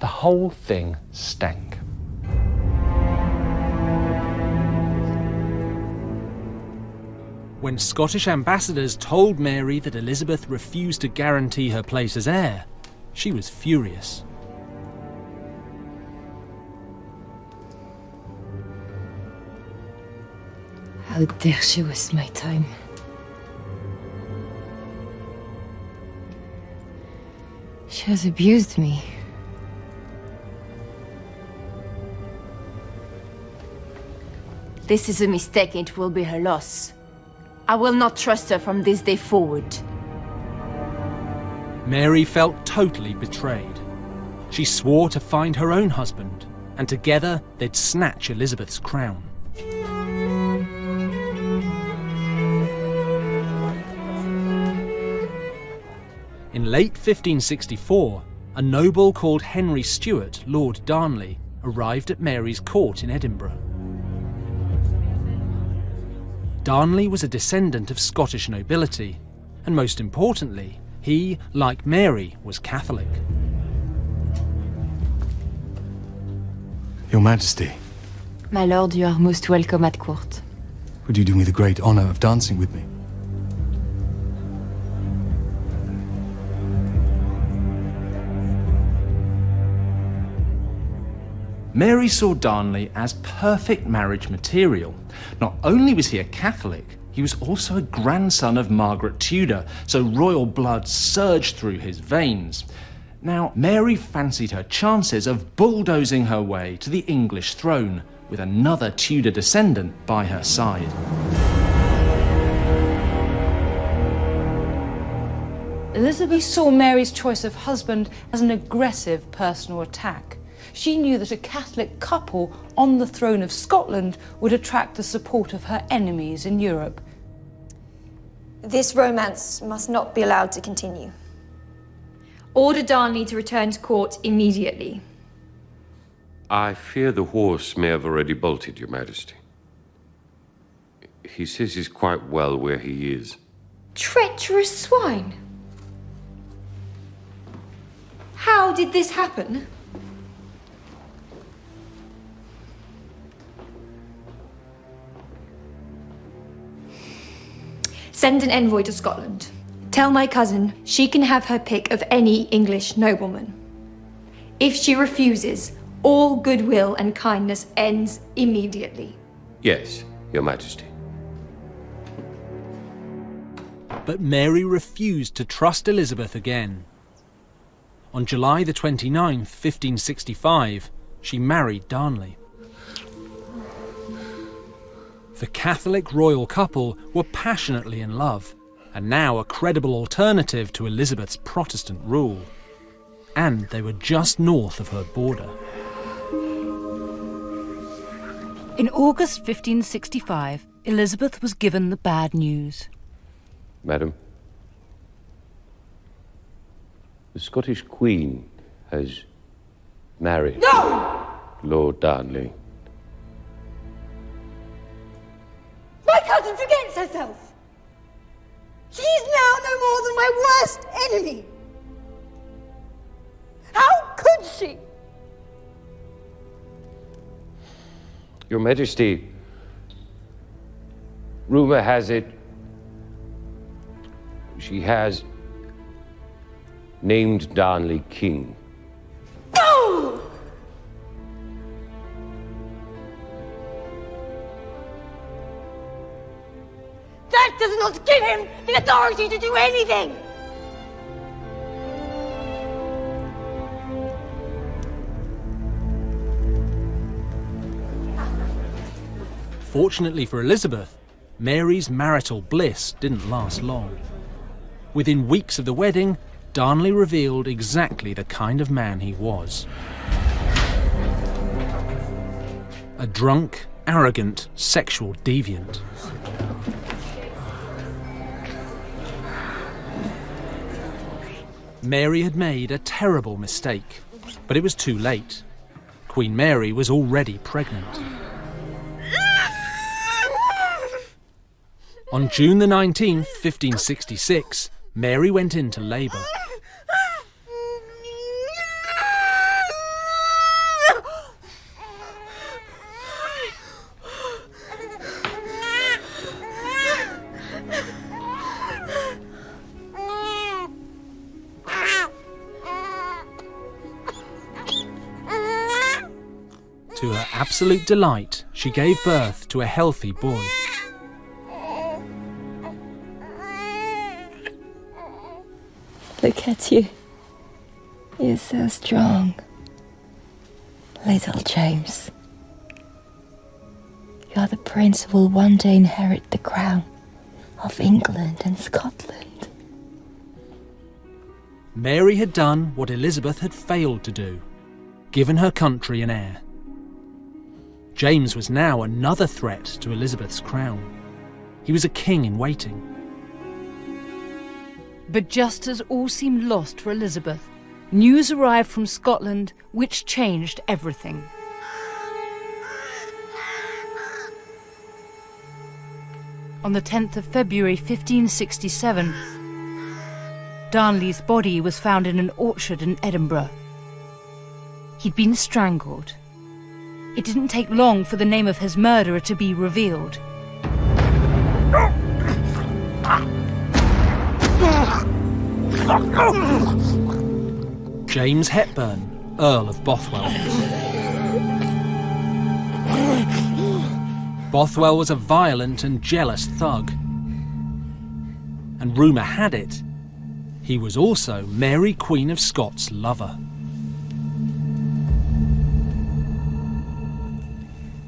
The whole thing stank. When Scottish ambassadors told Mary that Elizabeth refused to guarantee her place as heir, she was furious. How dare she waste my time? She has abused me. This is a mistake, and it will be her loss. I will not trust her from this day forward. Mary felt totally betrayed. She swore to find her own husband, and together they'd snatch Elizabeth's crown. In late 1564, a noble called Henry Stuart, Lord Darnley, arrived at Mary's court in Edinburgh. Darnley was a descendant of Scottish nobility, and most importantly, he, like Mary, was Catholic. Your Majesty, My lord, you are most welcome at court. would you do me the great honor of dancing with me? Mary saw Darnley as perfect marriage material. Not only was he a Catholic, he was also a grandson of Margaret Tudor, so royal blood surged through his veins. Now, Mary fancied her chances of bulldozing her way to the English throne, with another Tudor descendant by her side. Elizabeth saw Mary's choice of husband as an aggressive personal attack. She knew that a Catholic couple on the throne of Scotland would attract the support of her enemies in Europe. This romance must not be allowed to continue. Order Darnley to return to court immediately. I fear the horse may have already bolted, Your Majesty. He says he's quite well where he is. Treacherous swine! How did this happen? Send an envoy to Scotland. Tell my cousin she can have her pick of any English nobleman. If she refuses, all goodwill and kindness ends immediately. Yes, Your Majesty. But Mary refused to trust Elizabeth again. On July the 29th, 1565, she married Darnley. The Catholic royal couple were passionately in love, and now a credible alternative to Elizabeth's Protestant rule. And they were just north of her border. In August 1565, Elizabeth was given the bad news. Madam, the Scottish Queen has married Lord Darnley. My cousin forgets herself. She is now no more than my worst enemy. How could she? Your Majesty, rumor has it she has named Darnley king. Fool! That does not give him the authority to do anything! Fortunately for Elizabeth, Mary's marital bliss didn't last long. Within weeks of the wedding, Darnley revealed exactly the kind of man he was. A drunk, arrogant, sexual deviant. Mary had made a terrible mistake, but it was too late. Queen Mary was already pregnant. On June the 19th, 1566, Mary went into labour. To her absolute delight, she gave birth to a healthy boy. Look at you. You're so strong. Little James. You're the prince who will one day inherit the crown of England and Scotland. Mary had done what Elizabeth had failed to do, given her country an heir. James was now another threat to Elizabeth's crown. He was a king in waiting. But just as all seemed lost for Elizabeth, news arrived from Scotland which changed everything. On the 10th of February 1567, Darnley's body was found in an orchard in Edinburgh. He'd been strangled. It didn't take long for the name of his murderer to be revealed. James Hepburn, Earl of Bothwell. Bothwell was a violent and jealous thug. And rumour had it, he was also Mary, Queen of Scots' lover.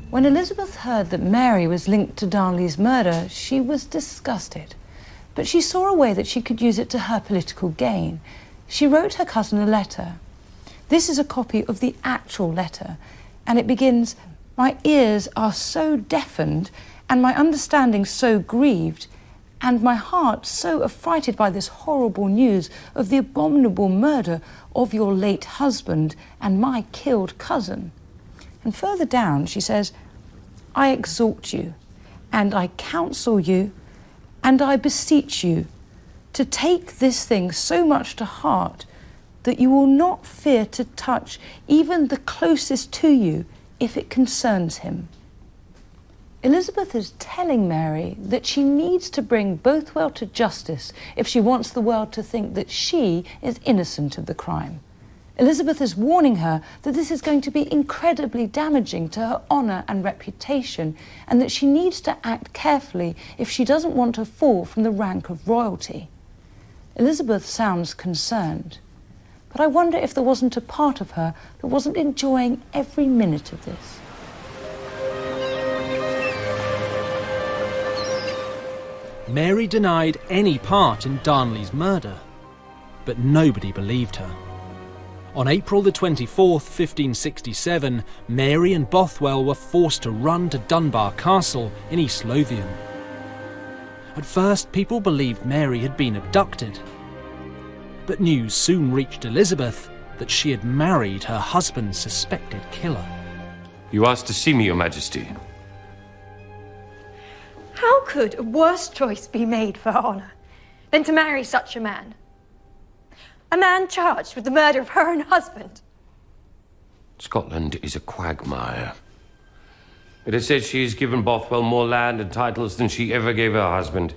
When Elizabeth heard that Mary was linked to Darnley's murder, she was disgusted. but she saw a way that she could use it to her political gain. She wrote her cousin a letter. This is a copy of the actual letter, and it begins, "My ears are so deafened, and my understanding so grieved, and my heart so affrighted by this horrible news of the abominable murder of your late husband and my killed cousin." And further down she says, "I exhort you, and I counsel you, and I beseech you to take this thing so much to heart that you will not fear to touch even the closest to you if it concerns him." Elizabeth is telling Mary that she needs to bring Bothwell to justice if she wants the world to think that she is innocent of the crime. Elizabeth is warning her that this is going to be incredibly damaging to her honour and reputation, and that she needs to act carefully if she doesn't want to fall from the rank of royalty. Elizabeth sounds concerned, but I wonder if there wasn't a part of her that wasn't enjoying every minute of this. Mary denied any part in Darnley's murder, but nobody believed her. On April the 24th, 1567, Mary and Bothwell were forced to run to Dunbar Castle in East Lothian. At first, people believed Mary had been abducted, but news soon reached Elizabeth that she had married her husband's suspected killer. You asked to see me, Your Majesty. How could a worse choice be made for her honour than to marry such a man? A man charged with the murder of her own husband. Scotland is a quagmire. It is said she has given Bothwell more land and titles than she ever gave her husband.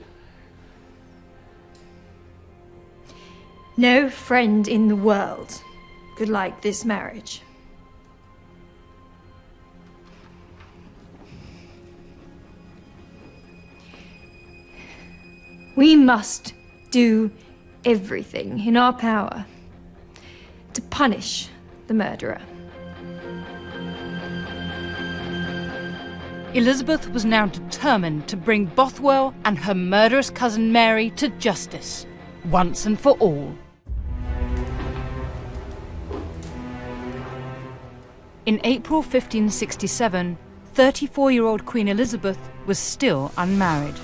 No friend in the world could like this marriage. We must do everything in our power to punish the murderer. Elizabeth was now determined to bring Bothwell and her murderous cousin Mary to justice, once and for all. In April 1567, 34-year-old Queen Elizabeth was still unmarried.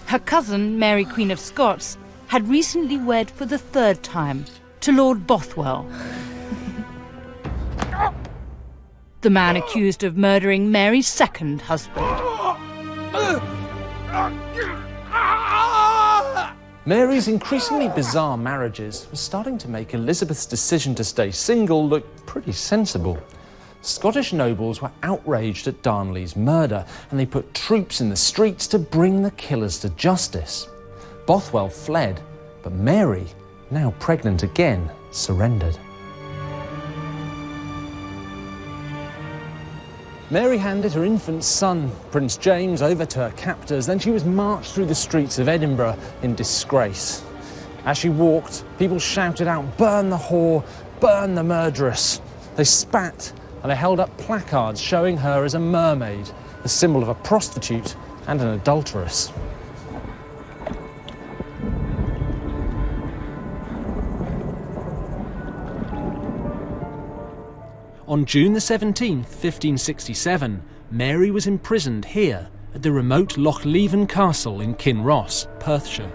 Her cousin, Mary Queen of Scots, had recently wed for the third time to Lord Bothwell, the man accused of murdering Mary's second husband. Mary's increasingly bizarre marriages were starting to make Elizabeth's decision to stay single look pretty sensible. Scottish nobles were outraged at Darnley's murder, and they put troops in the streets to bring the killers to justice. Bothwell fled, but Mary, now pregnant again, surrendered. Mary handed her infant son, Prince James, over to her captors. Then she was marched through the streets of Edinburgh in disgrace. As she walked, people shouted out, "Burn the whore, burn the murderess." They spat, and they held up placards showing her as a mermaid, the symbol of a prostitute and an adulteress. On June the 17th, 1567, Mary was imprisoned here at the remote Lochleven Castle in Kinross, Perthshire.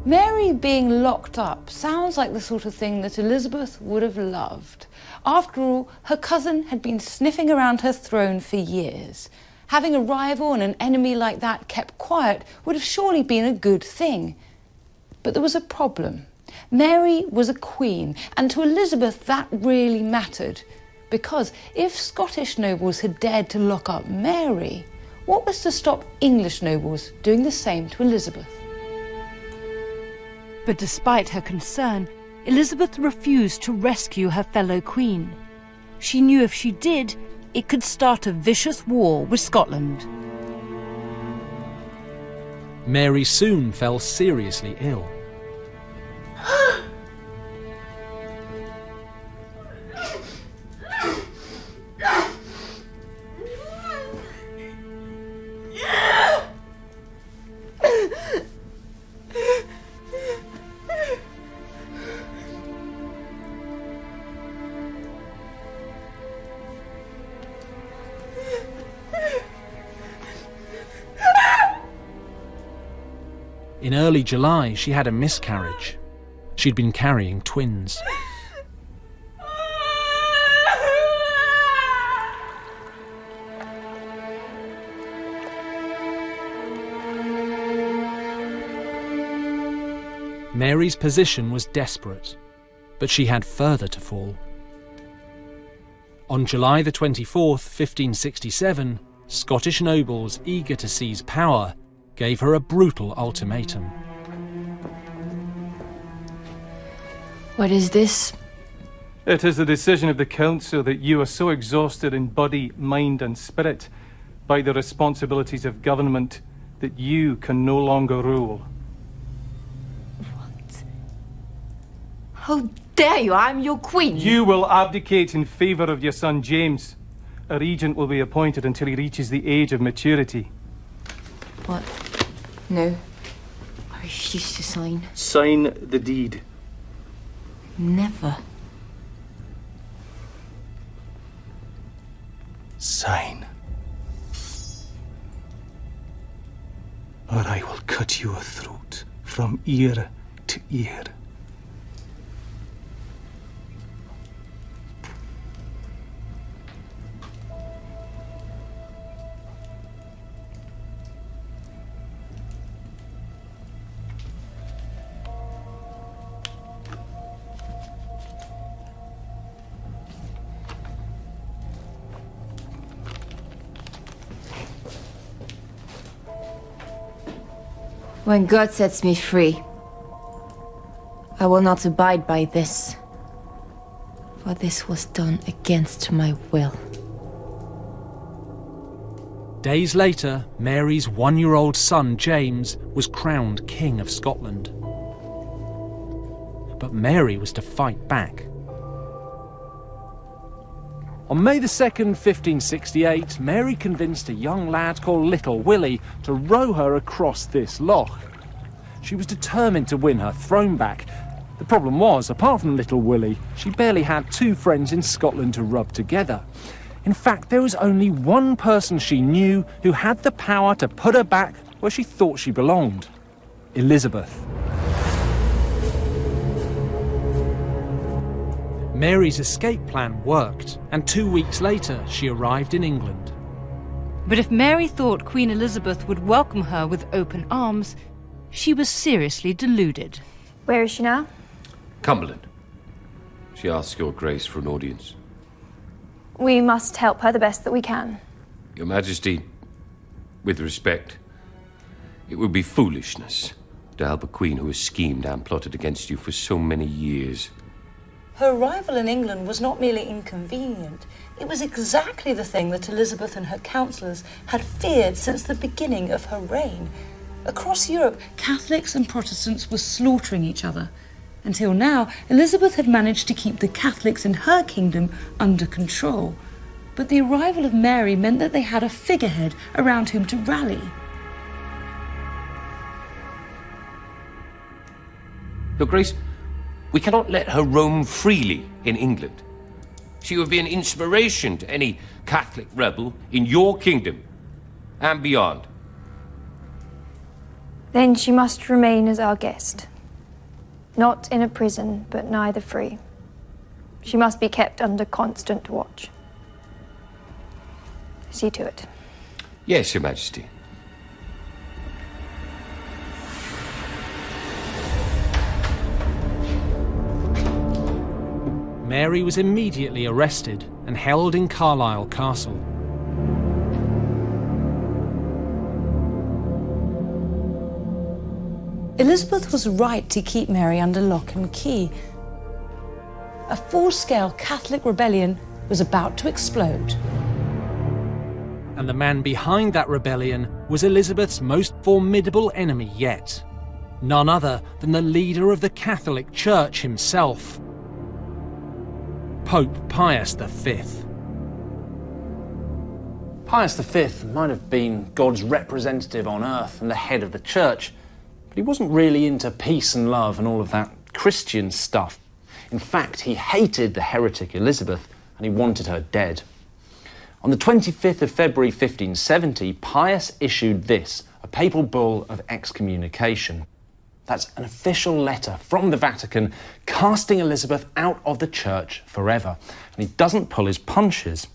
Mary being locked up sounds like the sort of thing that Elizabeth would have loved. After all, her cousin had been sniffing around her throne for years. Having a rival and an enemy like that kept quiet would have surely been a good thing. But there was a problem. Mary was a queen, and to Elizabeth that really mattered. Because if Scottish nobles had dared to lock up Mary, what was to stop English nobles doing the same to Elizabeth? But despite her concern, Elizabeth refused to rescue her fellow queen. She knew if she did, it could start a vicious war with Scotland. Mary soon fell seriously ill. In early July, she had a miscarriage. She'd been carrying twins. Mary's position was desperate, but she had further to fall. On July the 24th, 1567, Scottish nobles eager to seize power gave her a brutal ultimatum. What is this? It is the decision of the Council that you are so exhausted in body, mind and spirit by the responsibilities of government that you can no longer rule. How dare you? I'm your queen. You will abdicate in favour of your son James. A regent will be appointed until he reaches the age of maturity. What? No. I refuse to sign. Sign the deed. Never. Sign. Or I will cut your throat from ear to ear. When God sets me free, I will not abide by this, for this was done against my will. Days later, Mary's one-year-old son, James, was crowned King of Scotland. But Mary was to fight back. On May the 2nd, 1568, Mary convinced a young lad called Little Willie to row her across this loch. She was determined to win her throne back. The problem was, apart from Little Willie, she barely had two friends in Scotland to rub together. In fact, there was only one person she knew who had the power to put her back where she thought she belonged: Elizabeth. Mary's escape plan worked, and 2 weeks later she arrived in England. But if Mary thought Queen Elizabeth would welcome her with open arms, she was seriously deluded. Where is she now? Cumberland. She asks your grace for an audience. We must help her the best that we can. Your Majesty, with respect, it would be foolishness to help a queen who has schemed and plotted against you for so many years. Her arrival in England was not merely inconvenient, it was exactly the thing that Elizabeth and her councillors had feared since the beginning of her reign. Across Europe, Catholics and Protestants were slaughtering each other. Until now, Elizabeth had managed to keep the Catholics in her kingdom under control. But the arrival of Mary meant that they had a figurehead around whom to rally. Your Grace, we cannot let her roam freely in England. She would be an inspiration to any Catholic rebel in your kingdom and beyond. Then she must remain as our guest. Not in a prison, but neither free. She must be kept under constant watch. See to it. Yes, Your Majesty. Mary was immediately arrested and held in Carlisle Castle. Elizabeth was right to keep Mary under lock and key. A full-scale Catholic rebellion was about to explode. And the man behind that rebellion was Elizabeth's most formidable enemy yet. None other than the leader of the Catholic Church himself, Pope Pius V. Pius V might have been God's representative on earth and the head of the church, but he wasn't really into peace and love and all of that Christian stuff. In fact, he hated the heretic Elizabeth and he wanted her dead. On the 25th of February 1570, Pius issued this, a a papal bull of excommunication. That's an official letter from the Vatican casting Elizabeth out of the church forever. And he doesn't pull his punches.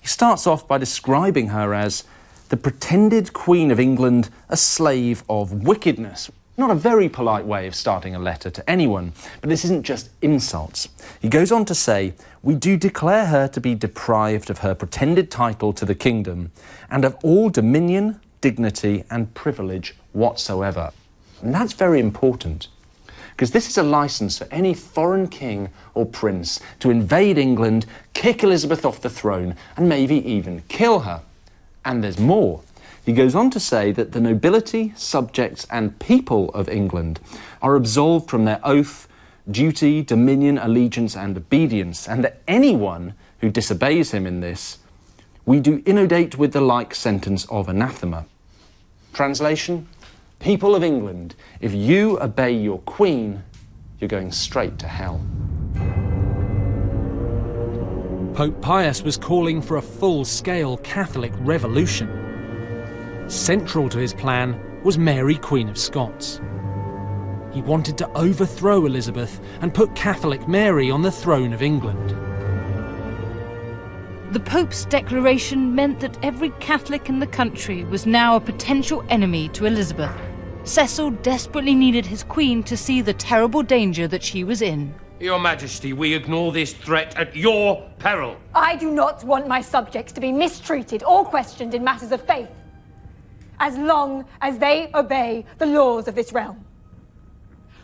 He starts off by describing her as the pretended Queen of England, a slave of wickedness. Not a very polite way of starting a letter to anyone, but this isn't just insults. He goes on to say, "We do declare her to be deprived of her pretended title to the kingdom and of all dominion, dignity and privilege whatsoever." And that's very important, because this is a licence for any foreign king or prince to invade England, kick Elizabeth off the throne and maybe even kill her. And there's more. He goes on to say that the nobility, subjects and people of England are absolved from their oath, duty, dominion, allegiance and obedience, and that anyone who disobeys him in this, we do inundate with the like sentence of anathema. Translation: people of England, if you obey your queen, you're going straight to hell. Pope Pius was calling for a full-scale Catholic revolution. Central to his plan was Mary, Queen of Scots. He wanted to overthrow Elizabeth and put Catholic Mary on the throne of England. The Pope's declaration meant that every Catholic in the country was now a potential enemy to Elizabeth. Cecil desperately needed his queen to see the terrible danger that she was in. Your Majesty, we ignore this threat at your peril. I do not want my subjects to be mistreated or questioned in matters of faith, as long as they obey the laws of this realm.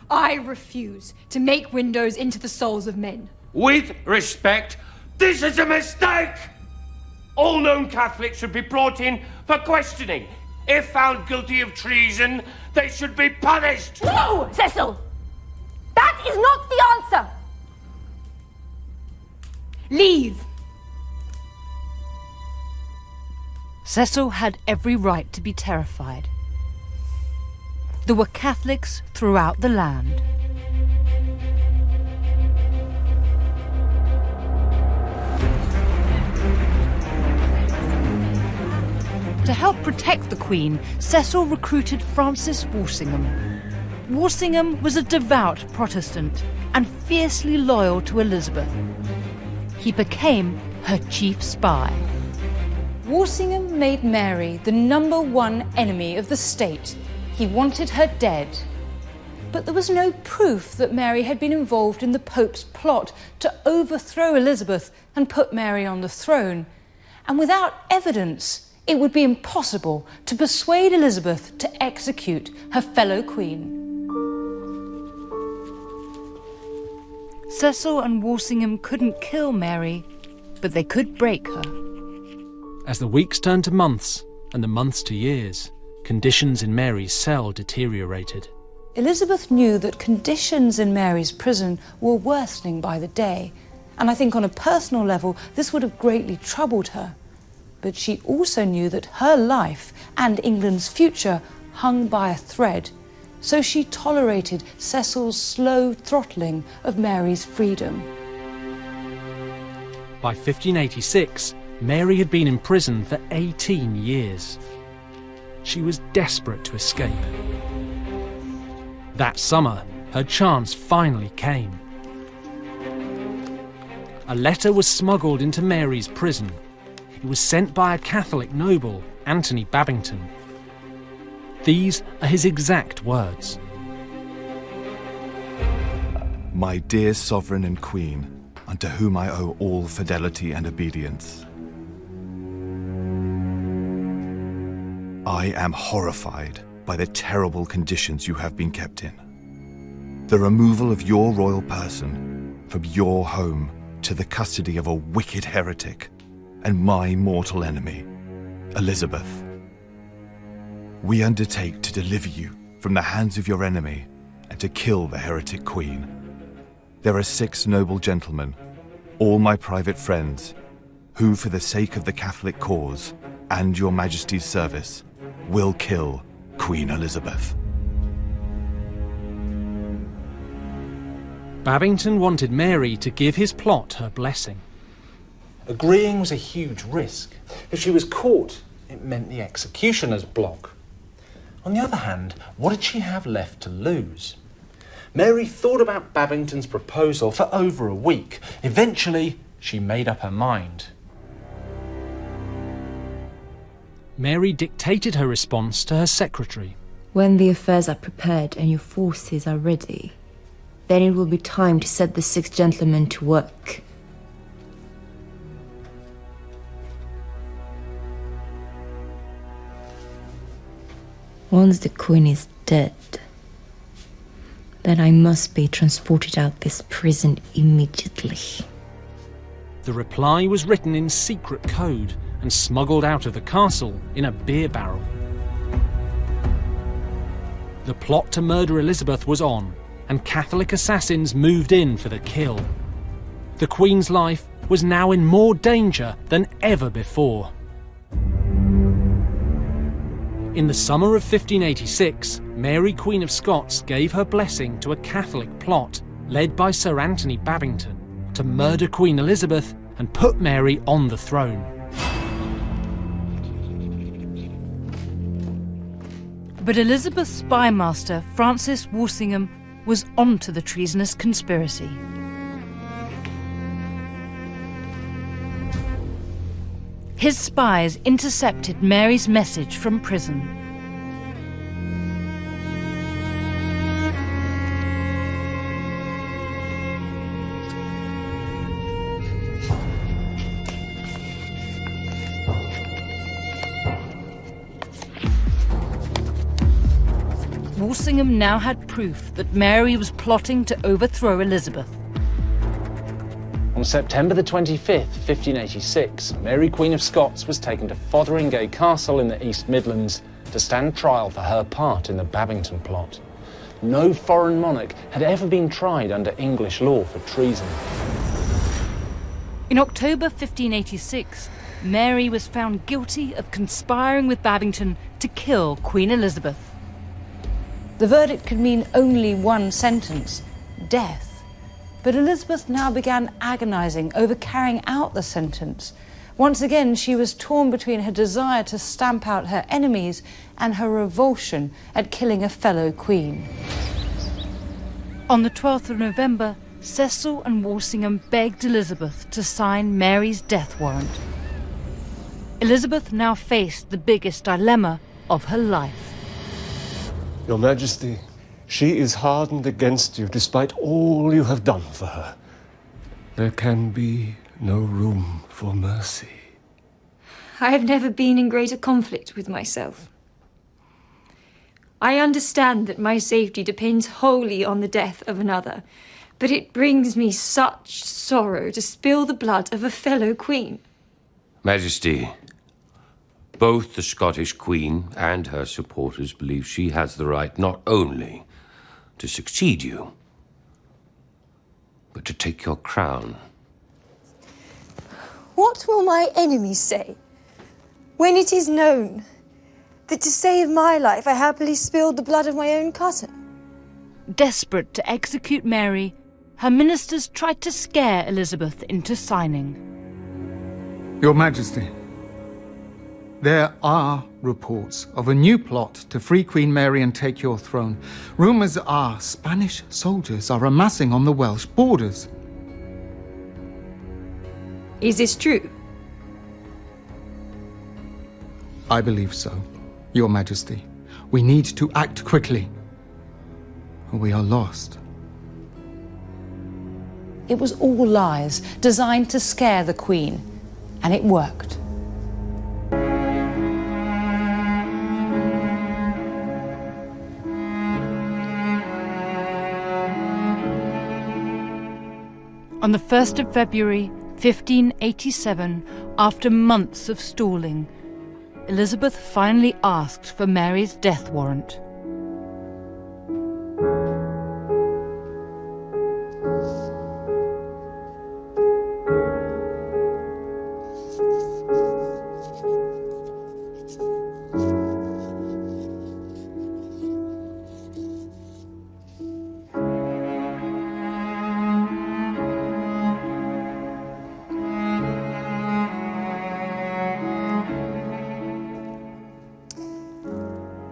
I refuse to make windows into the souls of men. With respect, this is a mistake! All known Catholics should be brought in for questioning. If found guilty of treason, they should be punished! No, Cecil! That is not the answer! Leave! Cecil had every right to be terrified. There were Catholics throughout the land. To help protect the Queen, Cecil recruited Francis Walsingham. Walsingham was a devout Protestant and fiercely loyal to Elizabeth. He became her chief spy. Walsingham made Mary the #1 enemy of the state. He wanted her dead. But there was no proof that Mary had been involved in the Pope's plot to overthrow Elizabeth and put Mary on the throne. And without evidence, it would be impossible to persuade Elizabeth to execute her fellow queen. Cecil and Walsingham couldn't kill Mary, but they could break her. As the weeks turned to months and the months to years, conditions in Mary's cell deteriorated. Elizabeth knew that conditions in Mary's prison were worsening by the day, and I think on a personal level this would have greatly troubled her. But she also knew that her life and England's future hung by a thread, so she tolerated Cecil's slow throttling of Mary's freedom. By 1586, Mary had been in prison for 18 years. She was desperate to escape. That summer, her chance finally came. A letter was smuggled into Mary's prison. It was sent by a Catholic noble, Anthony Babington. These are his exact words. My dear sovereign and queen, unto whom I owe all fidelity and obedience. I am horrified by the terrible conditions you have been kept in. The removal of your royal person from your home to the custody of a wicked heretic and my mortal enemy, Elizabeth. We undertake to deliver you from the hands of your enemy and to kill the heretic queen. There are 6 noble gentlemen, all my private friends, who for the sake of the Catholic cause and your Majesty's service will kill Queen Elizabeth. Babington wanted Mary to give his plot her blessing. Agreeing was a huge risk. If she was caught, it meant the executioner's block. On the other hand, what did she have left to lose? Mary thought about Babington's proposal for over a week. Eventually, she made up her mind. Mary dictated her response to her secretary. When the affairs are prepared and your forces are ready, then it will be time to set the 6 gentlemen to work. Once the Queen is dead, then I must be transported out this prison immediately. The reply was written in secret code and smuggled out of the castle in a beer barrel. The plot to murder Elizabeth was on, and Catholic assassins moved in for the kill. The Queen's life was now in more danger than ever before. In the summer of 1586, Mary, Queen of Scots, gave her blessing to a Catholic plot led by Sir Anthony Babington to murder Queen Elizabeth and put Mary on the throne. But Elizabeth's spymaster, Francis Walsingham, was onto the treasonous conspiracy. His spies intercepted Mary's message from prison. Walsingham now had proof that Mary was plotting to overthrow Elizabeth. On September the 25th, 1586, Mary, Queen of Scots, was taken to Fotheringay Castle in the East Midlands to stand trial for her part in the Babington plot. No foreign monarch had ever been tried under English law for treason. In October 1586, Mary was found guilty of conspiring with Babington to kill Queen Elizabeth. The verdict could mean only one sentence, death. But Elizabeth now began agonising over carrying out the sentence. Once again, she was torn between her desire to stamp out her enemies and her revulsion at killing a fellow queen. On the 12th of November, Cecil and Walsingham begged Elizabeth to sign Mary's death warrant. Elizabeth now faced the biggest dilemma of her life. Your Majesty, she is hardened against you despite all you have done for her. There can be no room for mercy. I have never been in greater conflict with myself. I understand that my safety depends wholly on the death of another, but it brings me such sorrow to spill the blood of a fellow queen. Majesty, both the Scottish Queen and her supporters believe she has the right not only to succeed you, but to take your crown. What will my enemies say when it is known that to save my life I happily spilled the blood of my own cousin? Desperate to execute Mary, her ministers tried to scare Elizabeth into signing. Your Majesty, there are reports of a new plot to free Queen Mary and take your throne. Rumours are Spanish soldiers are amassing on the Welsh borders. Is this true? I believe so, Your Majesty. We need to act quickly, or we are lost. It was all lies, designed to scare the Queen, and it worked. On the 1st of February, 1587, after months of stalling, Elizabeth finally asked for Mary's death warrant.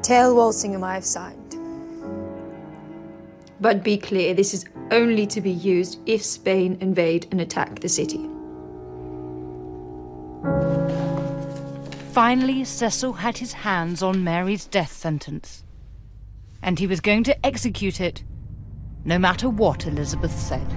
Tell Walsingham I have signed. But be clear, this is only to be used if Spain invade and attack the city. Finally, Cecil had his hands on Mary's death sentence. And he was going to execute it, no matter what Elizabeth said.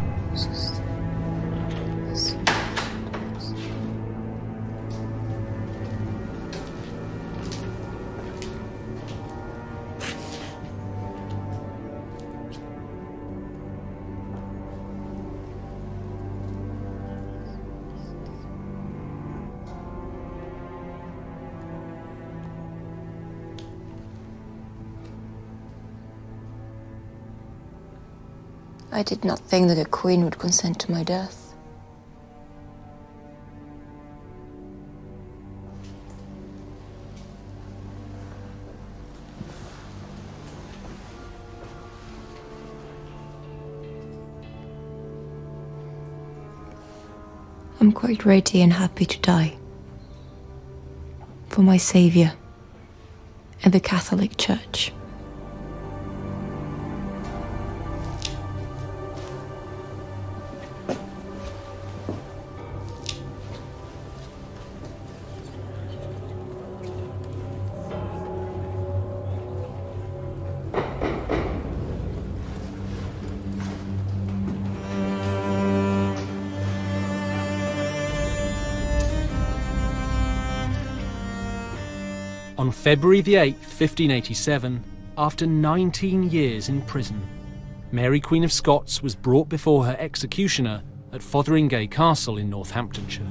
I did not think that a queen would consent to my death. I'm quite ready and happy to die. For my Saviour and the Catholic Church. On February the 8th, 1587, after 19 years in prison, Mary Queen of Scots was brought before her executioner at Fotheringay Castle in Northamptonshire.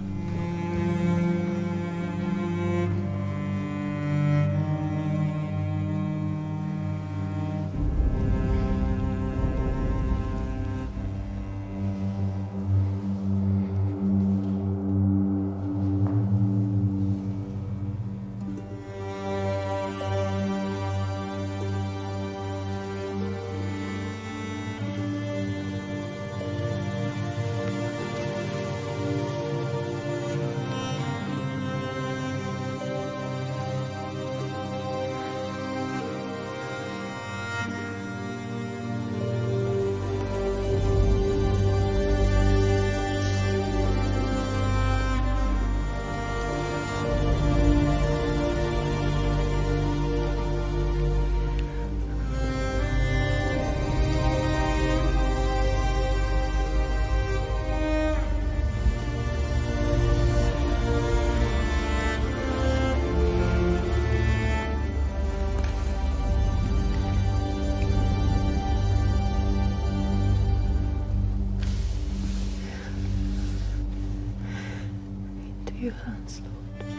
Your hands, Lord.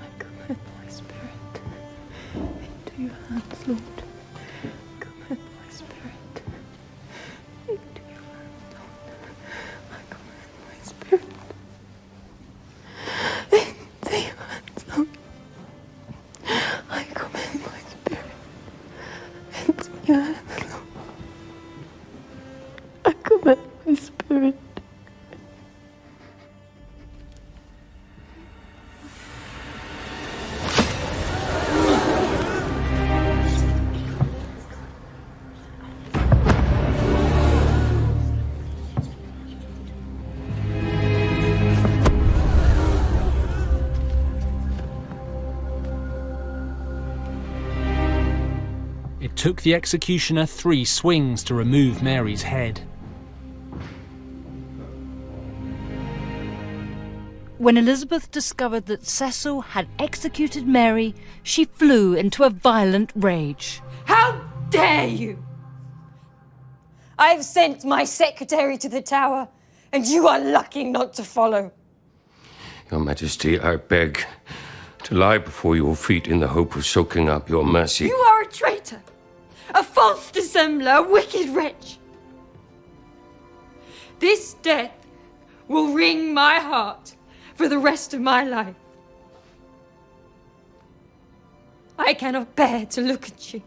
I commit my spirit into your hands, Lord. Commit my spirit into your hands, Lord. I commit my spirit into your hands, Lord. I commit my spirit into your hands, Lord. I commit my spirit. It took the executioner 3 swings to remove Mary's head. When Elizabeth discovered that Cecil had executed Mary, she flew into a violent rage. How dare you! I have sent my secretary to the Tower, and you are lucky not to follow. Your Majesty, I beg to lie before your feet in the hope of soaking up your mercy. You are a traitor, a false dissembler, a wicked wretch. This death will wring my heart for the rest of my life. I cannot bear to look at you.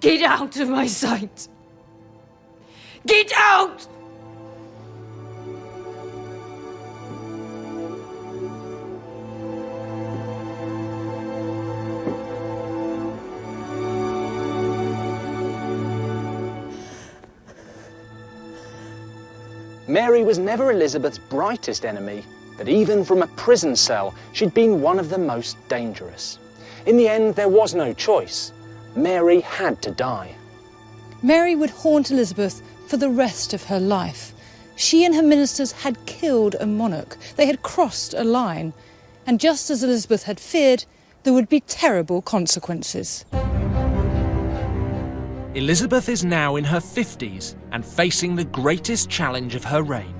Get out of my sight. Get out! Mary was never Elizabeth's brightest enemy, but even from a prison cell, she'd been one of the most dangerous. In the end, there was no choice. Mary had to die. Mary would haunt Elizabeth for the rest of her life. She and her ministers had killed a monarch. They had crossed a line. And just as Elizabeth had feared, there would be terrible consequences. Elizabeth is now in her 50s and facing the greatest challenge of her reign,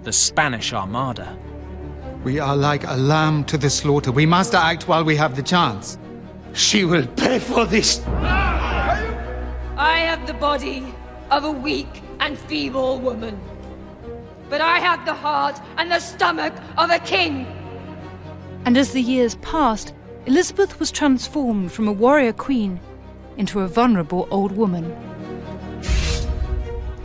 the Spanish Armada. We are like a lamb to the slaughter. We must act while we have the chance. She will pay for this. I have the body of a weak and feeble woman, but I have the heart and the stomach of a king. And as the years passed, Elizabeth was transformed from a warrior queen into a vulnerable old woman.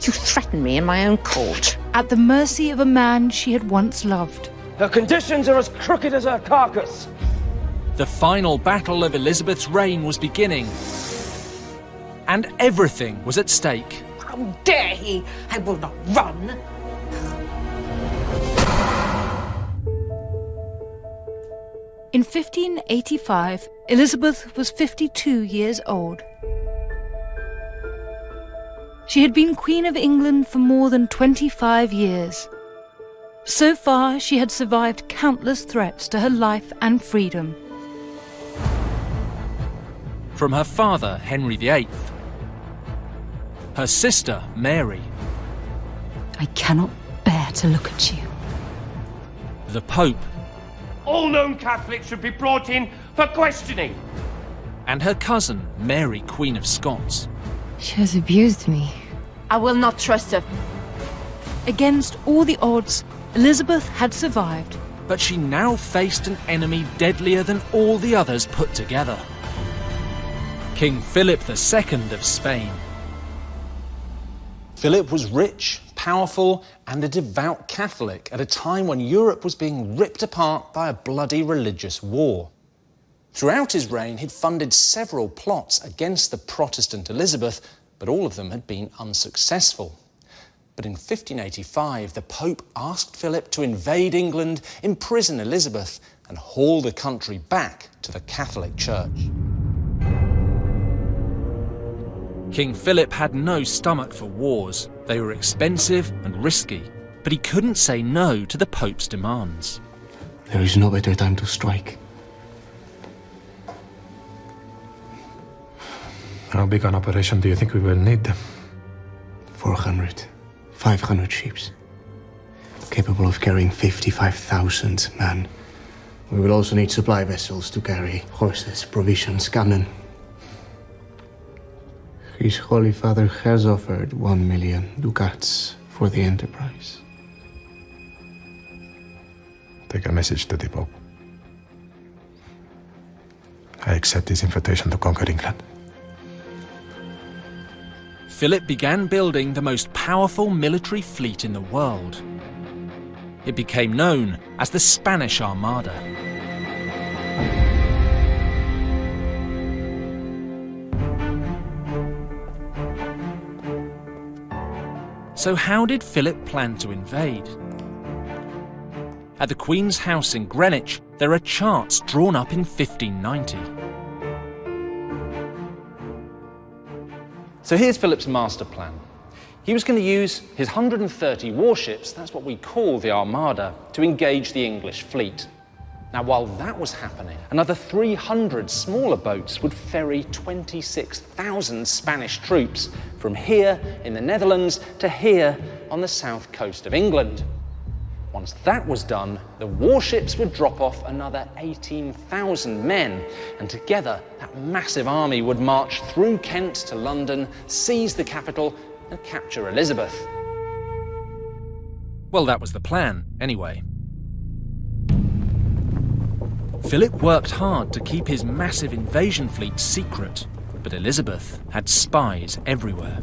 You threaten me in my own court. At the mercy of a man she had once loved. Her conditions are as crooked as her carcass. The final battle of Elizabeth's reign was beginning, and everything was at stake. How dare he! I will not run! In 1585, Elizabeth was 52 years old. She had been Queen of England for more than 25 years. So far, she had survived countless threats to her life and freedom. From her father, Henry VIII, her sister, Mary, I cannot bear to look at you. the Pope, All known Catholics should be brought in for questioning. and her cousin, Mary, Queen of Scots. She has abused me. I will not trust her. Against all the odds, Elizabeth had survived. But she now faced an enemy deadlier than all the others put together. King Philip II of Spain. Philip was rich, powerful, and a devout Catholic at a time when Europe was being ripped apart by a bloody religious war. Throughout his reign, he'd funded several plots against the Protestant Elizabeth, but all of them had been unsuccessful. But in 1585, the Pope asked Philip to invade England, imprison Elizabeth, and haul the country back to the Catholic Church. King Philip had no stomach for wars. They were expensive and risky, but he couldn't say no to the Pope's demands. There is no better time to strike. How big an operation do you think we will need? 400, 500 ships, capable of carrying 55,000 men. We will also need supply vessels to carry horses, provisions, cannon. His Holy Father has offered 1 million ducats for the enterprise. Take a message to the Pope. I accept his invitation to conquer England. Philip began building the most powerful military fleet in the world. It became known as the Spanish Armada. So how did Philip plan to invade? At the Queen's house in Greenwich, there are charts drawn up in 1590. So here's Philip's master plan. He was going to use his 130 warships, that's what we call the Armada, to engage the English fleet. Now, while that was happening, another 300 smaller boats would ferry 26,000 Spanish troops from here in the Netherlands to here on the south coast of England. Once that was done, the warships would drop off another 18,000 men, and together that massive army would march through Kent to London, seize the capital, and capture Elizabeth. Well, that was the plan, anyway. Philip worked hard to keep his massive invasion fleet secret, but Elizabeth had spies everywhere.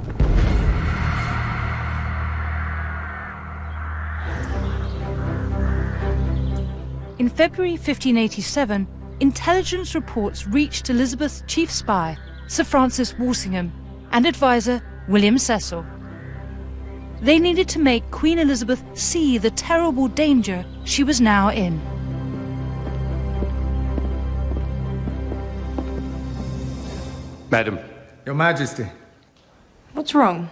In February 1587, intelligence reports reached Elizabeth's chief spy, Sir Francis Walsingham, and advisor William Cecil. They needed to make Queen Elizabeth see the terrible danger she was now in. Madam. Your Majesty. What's wrong?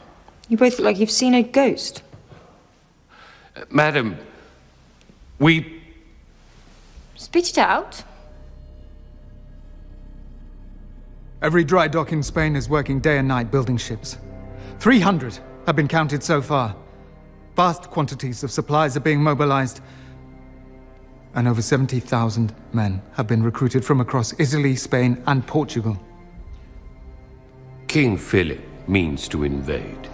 You both look like you've seen a ghost. Madam, we... Spit it out. Every dry dock in Spain is working day and night building ships. 300 have been counted so far. Vast quantities of supplies are being mobilized. And over 70,000 men have been recruited from across Italy, Spain, and Portugal. King Philip means to invade.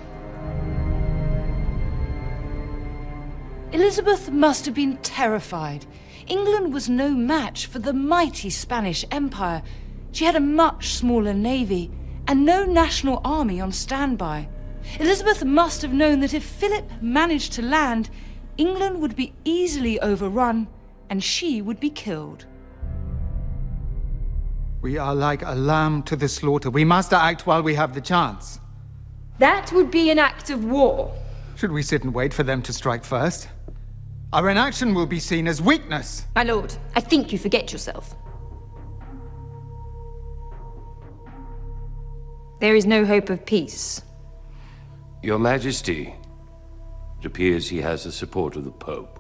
Elizabeth must have been terrified. England was no match for the mighty Spanish Empire. She had a much smaller navy and no national army on standby. Elizabeth must have known that if Philip managed to land, England would be easily overrun and she would be killed. We are like a lamb to the slaughter. We must act while we have the chance. That would be an act of war. Should we sit and wait for them to strike first? Our inaction will be seen as weakness. My lord, I think you forget yourself. There is no hope of peace. Your Majesty, it appears he has the support of the Pope.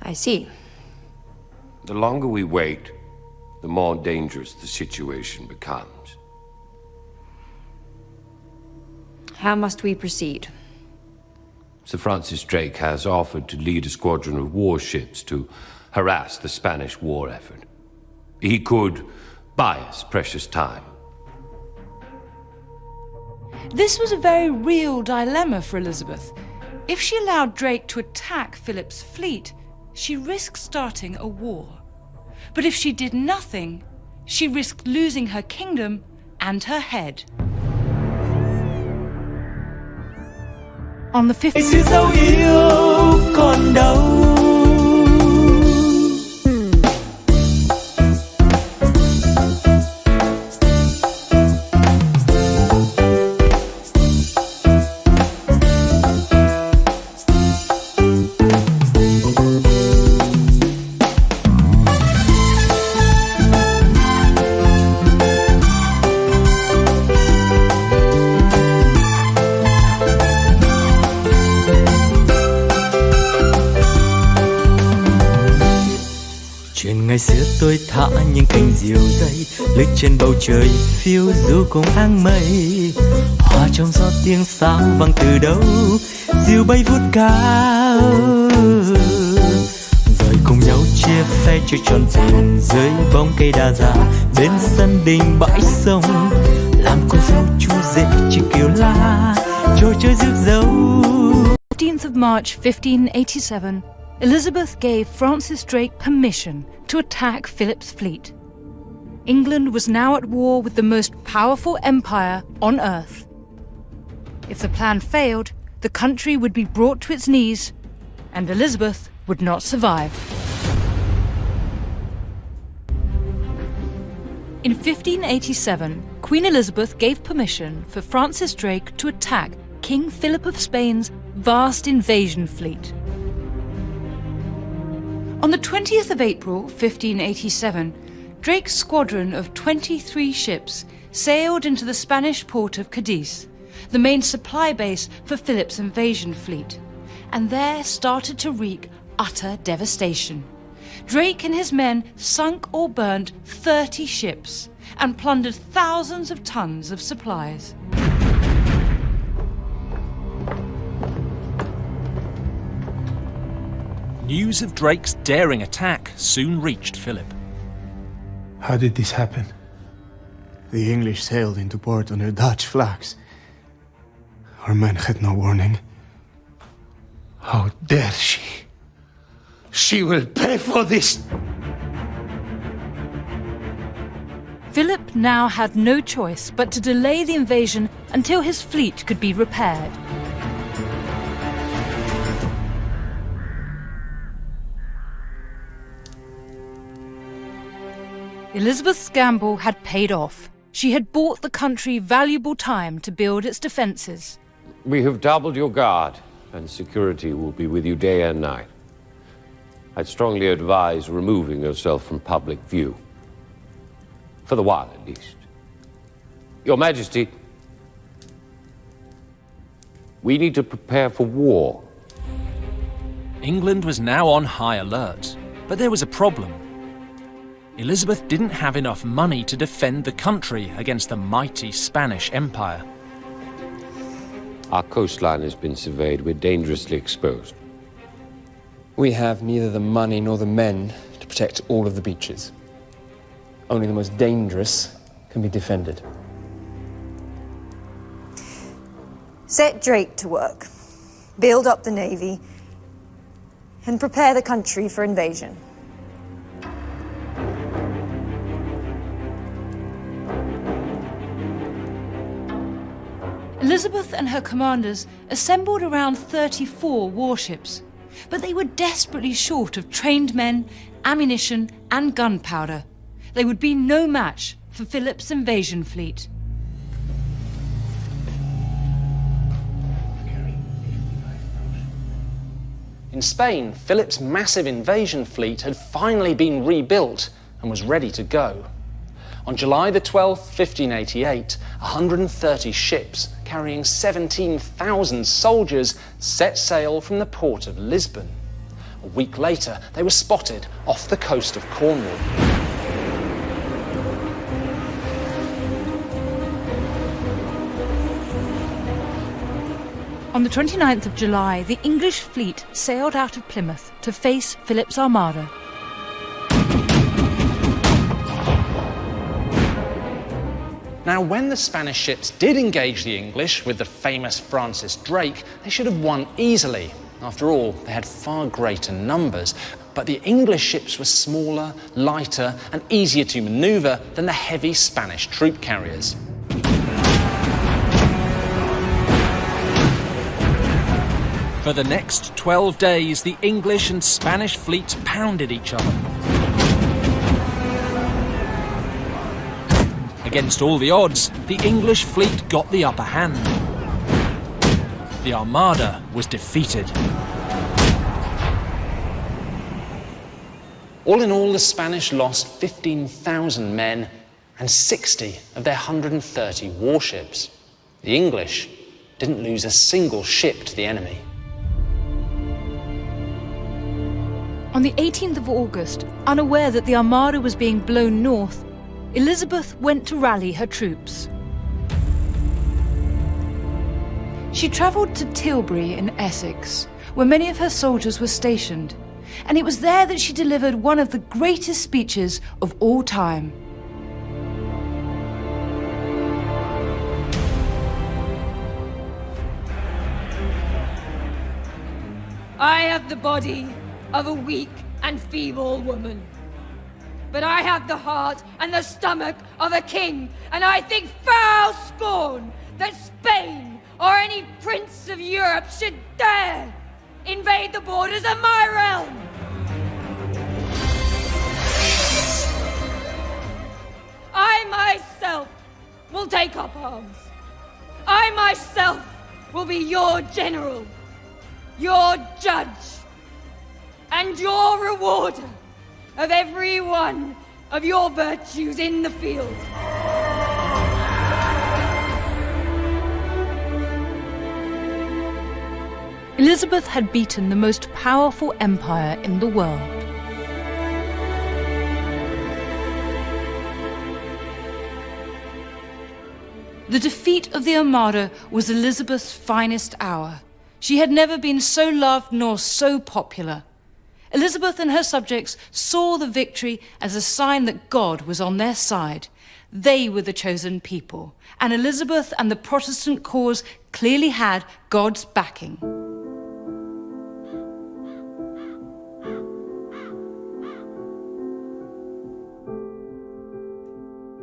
I see. The longer we wait, the more dangerous the situation becomes. How must we proceed? Sir Francis Drake has offered to lead a squadron of warships to harass the Spanish war effort. He could buy us precious time. This was a very real dilemma for Elizabeth. If she allowed Drake to attack Philip's fleet, she risked starting a war. But if she did nothing, she risked losing her kingdom and her head. On the 15th... Ngày xưa tôi thả những cành diều dây lướt trên bầu trời phiêu du cùng áng mây, hòa trong gió tiếng sáo vang từ đâu diều bay vút cao, rồi cùng nhau chia phe chơi tròn tiền dưới bóng cây đa già bên sân đình bãi sông, làm cô dâu chú rể chỉ kiều la trò chơi rước dâu. 15th of March 1587, Elizabeth gave Francis Drake permission to attack Philip's fleet. England was now at war with the most powerful empire on earth. If the plan failed, the country would be brought to its knees, and Elizabeth would not survive. In 1587, Queen Elizabeth gave permission for Francis Drake to attack King Philip of Spain's vast invasion fleet. On the 20th of April, 1587, Drake's squadron of 23 ships sailed into the Spanish port of Cadiz, the main supply base for Philip's invasion fleet, and there started to wreak utter devastation. Drake and his men sunk or burned 30 ships and plundered thousands of tons of supplies. News of Drake's daring attack soon reached Philip. How did this happen? The English sailed into port under Dutch flags. Our men had no warning. How dare she? She will pay for this! Philip now had no choice but to delay the invasion until his fleet could be repaired. Elizabeth's gamble had paid off. She had bought the country valuable time to build its defences. We have doubled your guard, and security will be with you day and night. I'd strongly advise removing yourself from public view. For the while, at least. Your Majesty, we need to prepare for war. England was now on high alert, but there was a problem. Elizabeth didn't have enough money to defend the country against the mighty Spanish Empire. Our coastline has been surveyed. We're dangerously exposed. We have neither the money nor the men to protect all of the beaches. Only the most dangerous can be defended. Set Drake to work. Build up the navy. And prepare the country for invasion. Elizabeth and her commanders assembled around 34 warships, but they were desperately short of trained men, ammunition, and gunpowder. They would be no match for Philip's invasion fleet. In Spain, Philip's massive invasion fleet had finally been rebuilt and was ready to go. On July the 12th, 1588, 130 ships carrying 17,000 soldiers set sail from the port of Lisbon. A week later, they were spotted off the coast of Cornwall. On the 29th of July, the English fleet sailed out of Plymouth to face Philip's armada. Now, when the Spanish ships did engage the English with the famous Francis Drake, they should have won easily. After all, they had far greater numbers. But the English ships were smaller, lighter, and easier to maneuver than the heavy Spanish troop carriers. For the next 12 days, the English and Spanish fleets pounded each other. Against all the odds, the English fleet got the upper hand. The Armada was defeated. All in all, the Spanish lost 15,000 men and 60 of their 130 warships. The English didn't lose a single ship to the enemy. On the 18th of August, unaware that the Armada was being blown north, Elizabeth went to rally her troops. She travelled to Tilbury in Essex, where many of her soldiers were stationed, and it was there that she delivered one of the greatest speeches of all time. I have the body of a weak and feeble woman. But I have the heart and the stomach of a king, and I think foul scorn that Spain or any prince of Europe should dare invade the borders of my realm. I myself will take up arms. I myself will be your general, your judge, and your rewarder of every one of your virtues in the field. Elizabeth had beaten the most powerful empire in the world. The defeat of the Armada was Elizabeth's finest hour. She had never been so loved nor so popular. Elizabeth and her subjects saw the victory as a sign that God was on their side. They were the chosen people, and Elizabeth and the Protestant cause clearly had God's backing.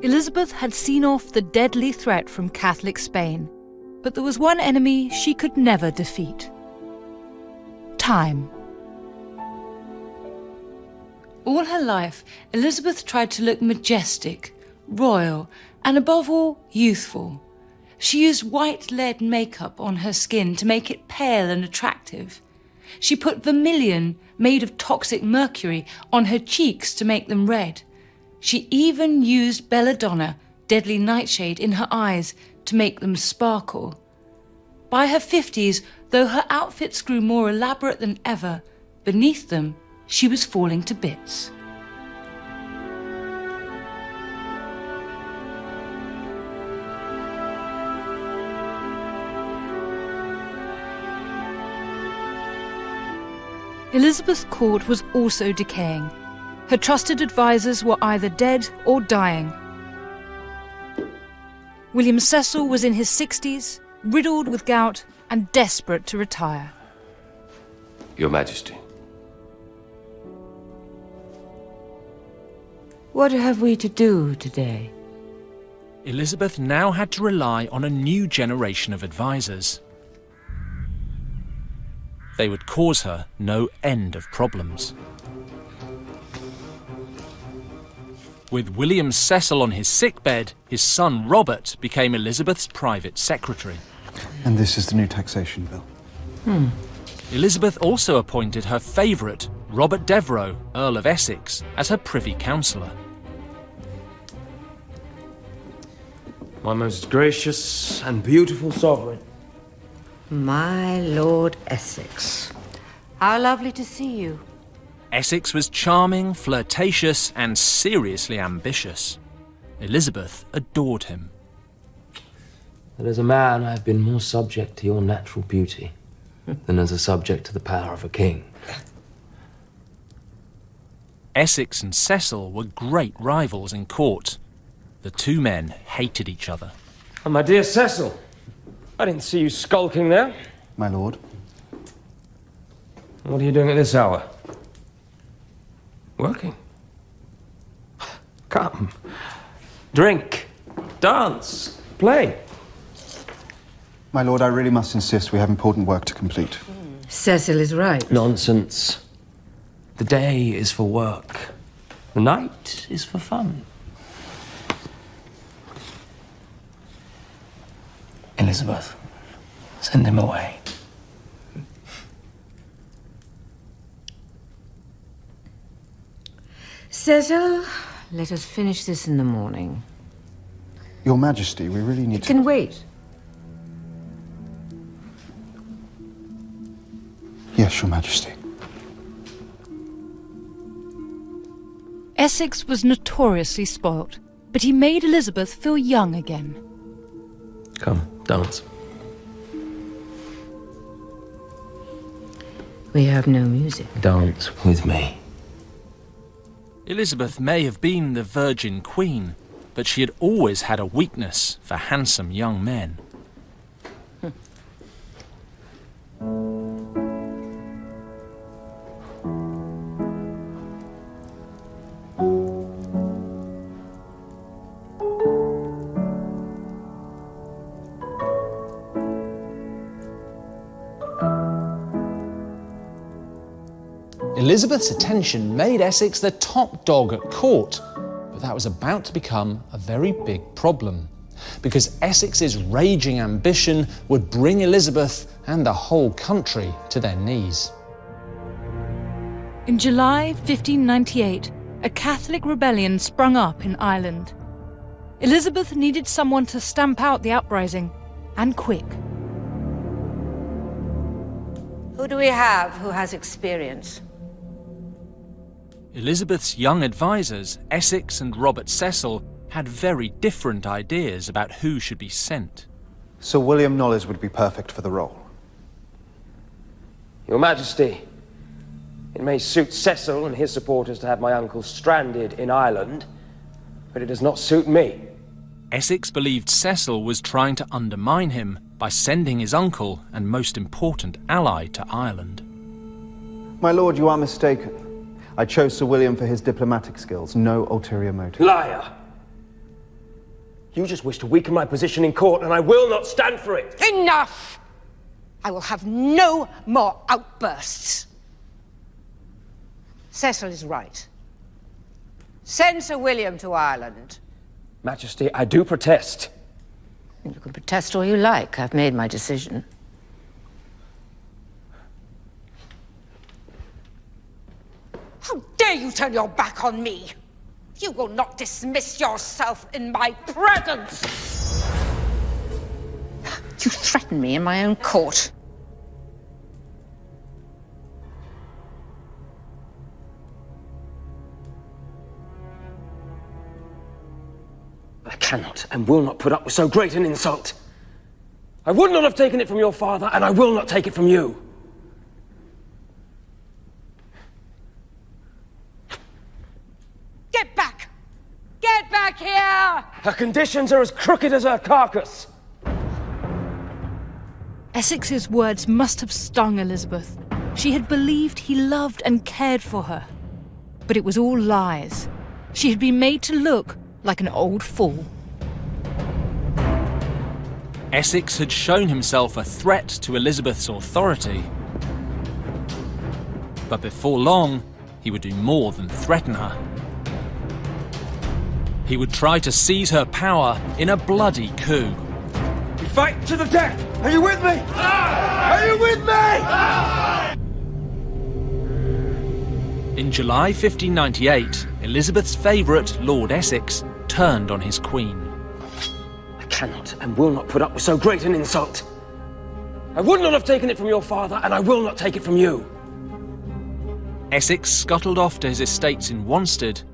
Elizabeth had seen off the deadly threat from Catholic Spain, but there was one enemy she could never defeat: time. All her life, Elizabeth tried to look majestic, royal, and above all, youthful. She used white lead makeup on her skin to make it pale and attractive. She put vermilion, made of toxic mercury, on her cheeks to make them red. She even used belladonna, deadly nightshade, in her eyes to make them sparkle. By her 50s, though her outfits grew more elaborate than ever, beneath them, she was falling to bits. Elizabeth's court was also decaying. Her trusted advisors were either dead or dying. William Cecil was in his 60s, riddled with gout and desperate to retire. Your Majesty. What have we to do today? Elizabeth now had to rely on a new generation of advisors. They would cause her no end of problems. With William Cecil on his sickbed, his son Robert became Elizabeth's private secretary. And this is the new taxation bill. Elizabeth also appointed her favourite, Robert Devereux, Earl of Essex, as her privy councillor. My most gracious and beautiful sovereign. My Lord Essex. How lovely to see you. Essex was charming, flirtatious, and seriously ambitious. Elizabeth adored him. That as a man, I have been more subject to your natural beauty than as a subject to the power of a king. Essex and Cecil were great rivals in court. The two men hated each other. Oh, my dear Cecil, I didn't see you skulking there. My lord. What are you doing at this hour? Working. Come. Drink. Dance. Play. My lord, I really must insist we have important work to complete. Cecil is right. Nonsense. The day is for work. The night is for fun. Elizabeth, send him away. Cecil, let us finish this in the morning. Your Majesty, we really need to... can wait. Yes, Your Majesty. Essex was notoriously spoilt, but he made Elizabeth feel young again. Come, dance. We have no music. Dance with me. Elizabeth may have been the Virgin Queen, but she had always had a weakness for handsome young men. Elizabeth's attention made Essex the top dog at court, but that was about to become a very big problem, because Essex's raging ambition would bring Elizabeth and the whole country to their knees. In July 1598, a Catholic rebellion sprung up in Ireland. Elizabeth needed someone to stamp out the uprising, and quick. Who do we have who has experience? Elizabeth's young advisors, Essex and Robert Cecil, had very different ideas about who should be sent. Sir William Knollys would be perfect for the role. Your Majesty, it may suit Cecil and his supporters to have my uncle stranded in Ireland, but it does not suit me. Essex believed Cecil was trying to undermine him by sending his uncle and most important ally to Ireland. My lord, you are mistaken. I chose Sir William for his diplomatic skills, no ulterior motive. Liar! You just wish to weaken my position in court, and I will not stand for it! Enough! I will have no more outbursts. Cecil is right. Send Sir William to Ireland. Majesty, I do protest. You can protest all you like. I've made my decision. How dare you turn your back on me? You will not dismiss yourself in my presence! You threaten me in my own court. I cannot and will not put up with so great an insult. I would not have taken it from your father, and I will not take it from you. Get back! Get back here! Her conditions are as crooked as her carcass. Essex's words must have stung Elizabeth. She had believed he loved and cared for her. But it was all lies. She had been made to look like an old fool. Essex had shown himself a threat to Elizabeth's authority. But before long, he would do more than threaten her. He would try to seize her power in a bloody coup. We fight to the death! Are you with me? Are you with me? In July 1598, Elizabeth's favourite, Lord Essex, turned on his queen. I cannot and will not put up with so great an insult. I would not have taken it from your father, and I will not take it from you. Essex scuttled off to his estates in Wanstead,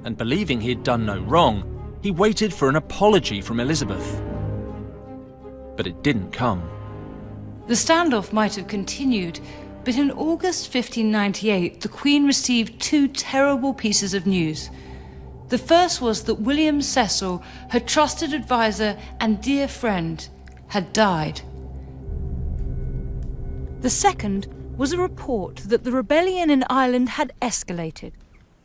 and believing he had done no wrong, he waited for an apology from Elizabeth. But it didn't come. The standoff might have continued, but in August 1598, the Queen received two terrible pieces of news. The first was that William Cecil, her trusted advisor and dear friend, had died. The second was a report that the rebellion in Ireland had escalated,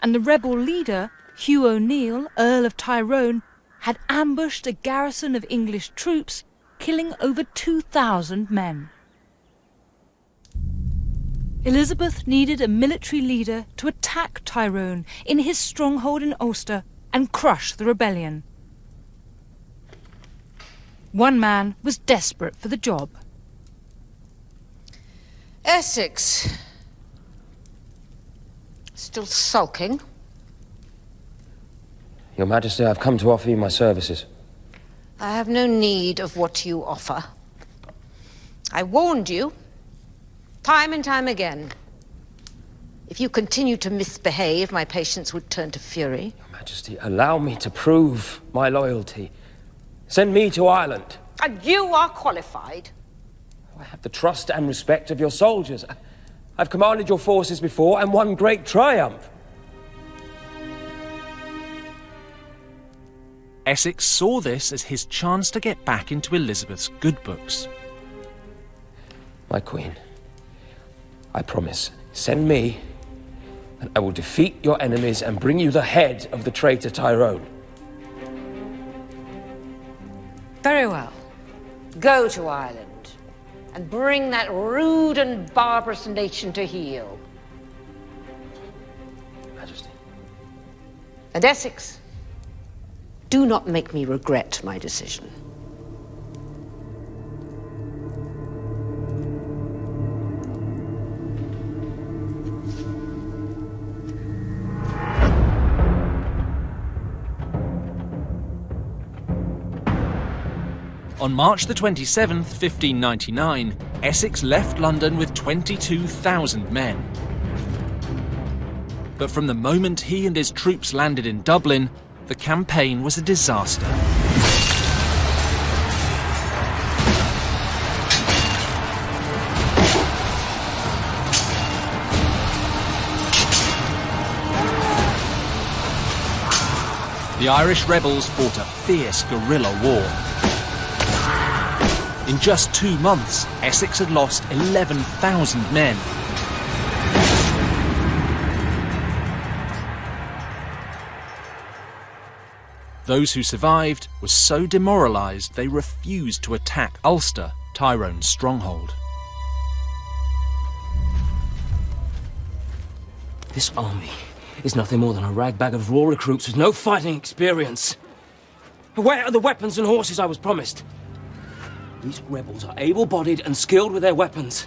and the rebel leader, Hugh O'Neill, Earl of Tyrone, had ambushed a garrison of English troops, killing over 2,000 men. Elizabeth needed a military leader to attack Tyrone in his stronghold in Ulster and crush the rebellion. One man was desperate for the job. Essex. Still sulking? Your Majesty, I've come to offer you my services. I have no need of what you offer. I warned you, time and time again. If you continue to misbehave, my patience would turn to fury. Your Majesty, allow me to prove my loyalty. Send me to Ireland. And you are qualified. I have the trust and respect of your soldiers. I've commanded your forces before and won great triumph. Essex saw this as his chance to get back into Elizabeth's good books. My queen, I promise, send me, and I will defeat your enemies and bring you the head of the traitor Tyrone. Very well. Go to Ireland and bring that rude and barbarous nation to heel. Majesty. And Essex, do not make me regret my decision. On March the 27th, 1599, Essex left London with 22,000 men. But from the moment he and his troops landed in Dublin, the campaign was a disaster. The Irish rebels fought a fierce guerrilla war. In just 2 months, Essex had lost 11,000 men. Those who survived were so demoralised they refused to attack Ulster, Tyrone's stronghold. This army is nothing more than a ragbag of raw recruits with no fighting experience. Where are the weapons and horses I was promised? These rebels are able-bodied and skilled with their weapons.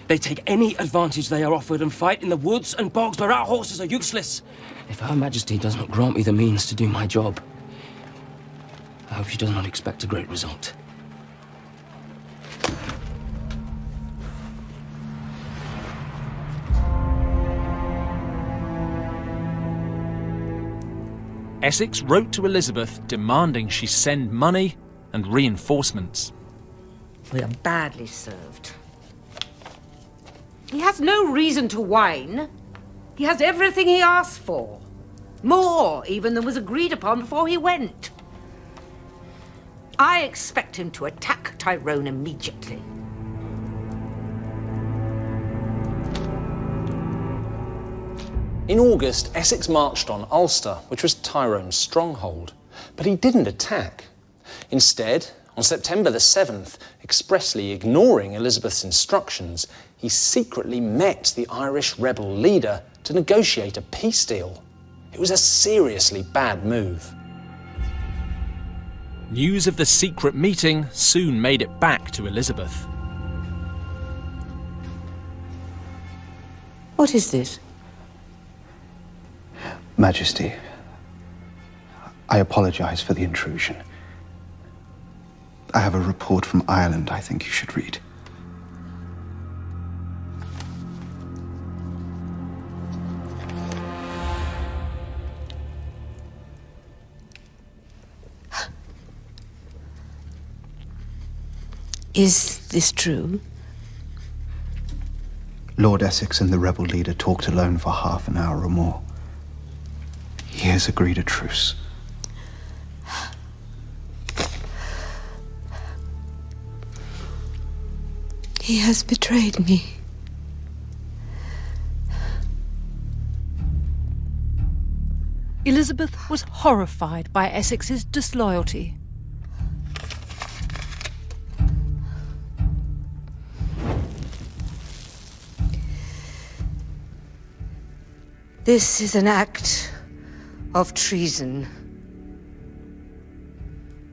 They take any advantage they are offered and fight in the woods and bogs where our horses are useless. If Her Majesty does not grant me the means to do my job, I hope she does not expect a great result. Essex wrote to Elizabeth demanding she send money and reinforcements. We are badly served. He has no reason to whine. He has everything he asked for. More, even, than was agreed upon before he went. I expect him to attack Tyrone immediately. In August, Essex marched on Ulster, which was Tyrone's stronghold. But he didn't attack. Instead, on September the 7th, expressly ignoring Elizabeth's instructions, he secretly met the Irish rebel leader to negotiate a peace deal. It was a seriously bad move. News of the secret meeting soon made it back to Elizabeth. What is this? Majesty, I apologize for the intrusion. I have a report from Ireland I think you should read. Is this true? Lord Essex and the rebel leader talked alone for half an hour or more. He has agreed a truce. He has betrayed me. Elizabeth was horrified by Essex's disloyalty. This is an act of treason.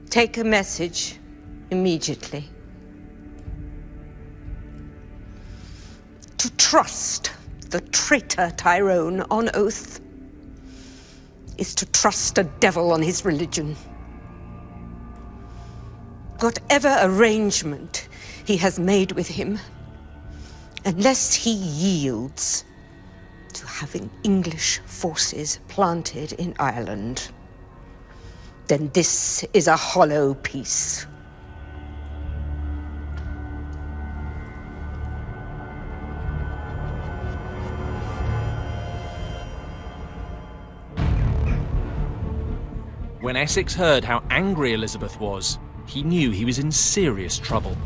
Take a message immediately. To trust the traitor Tyrone on oath is to trust a devil on his religion. Whatever arrangement he has made with him, unless he yields to having English forces planted in Ireland, then this is a hollow peace. When Essex heard how angry Elizabeth was, he knew he was in serious trouble.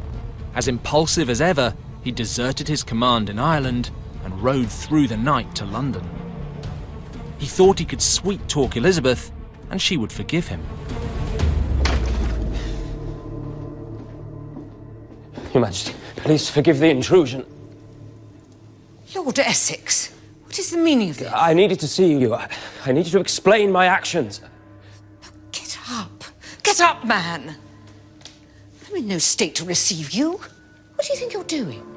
As impulsive as ever, he deserted his command in Ireland and rode through the night to London. He thought he could sweet-talk Elizabeth and she would forgive him. Your Majesty, please forgive the intrusion. Lord Essex, what is the meaning of this? I needed to see you. I needed to explain my actions. Get up. Get up, man. I'm in no state to receive you. What do you think you're doing?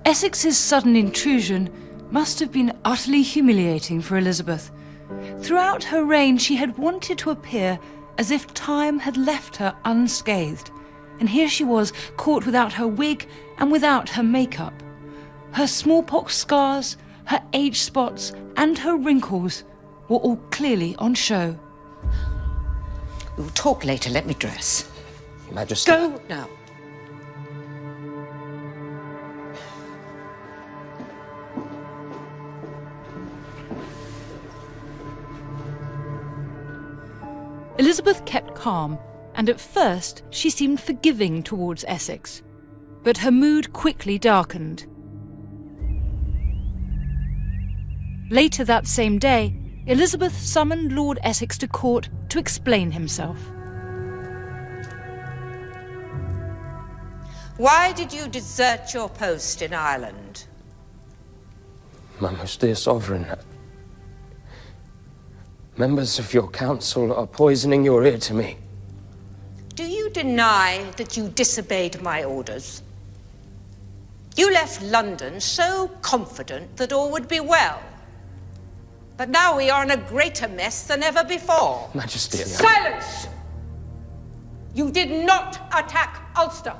Essex's sudden intrusion must have been utterly humiliating for Elizabeth. Throughout her reign, she had wanted to appear as if time had left her unscathed. And here she was, caught without her wig and without her makeup. Her smallpox scars, her age spots, and her wrinkles were all clearly on show. We'll talk later. Let me dress. Your Majesty. Go now. Elizabeth kept calm, and at first she seemed forgiving towards Essex. But her mood quickly darkened. Later that same day, Elizabeth summoned Lord Essex to court to explain himself. Why did you desert your post in Ireland? My most dear sovereign, Members of your council are poisoning your ear to me. Do you deny that you disobeyed my orders? You left London so confident that all would be well. But now we are in a greater mess than ever before. Majesty. Silence! You did not attack Ulster.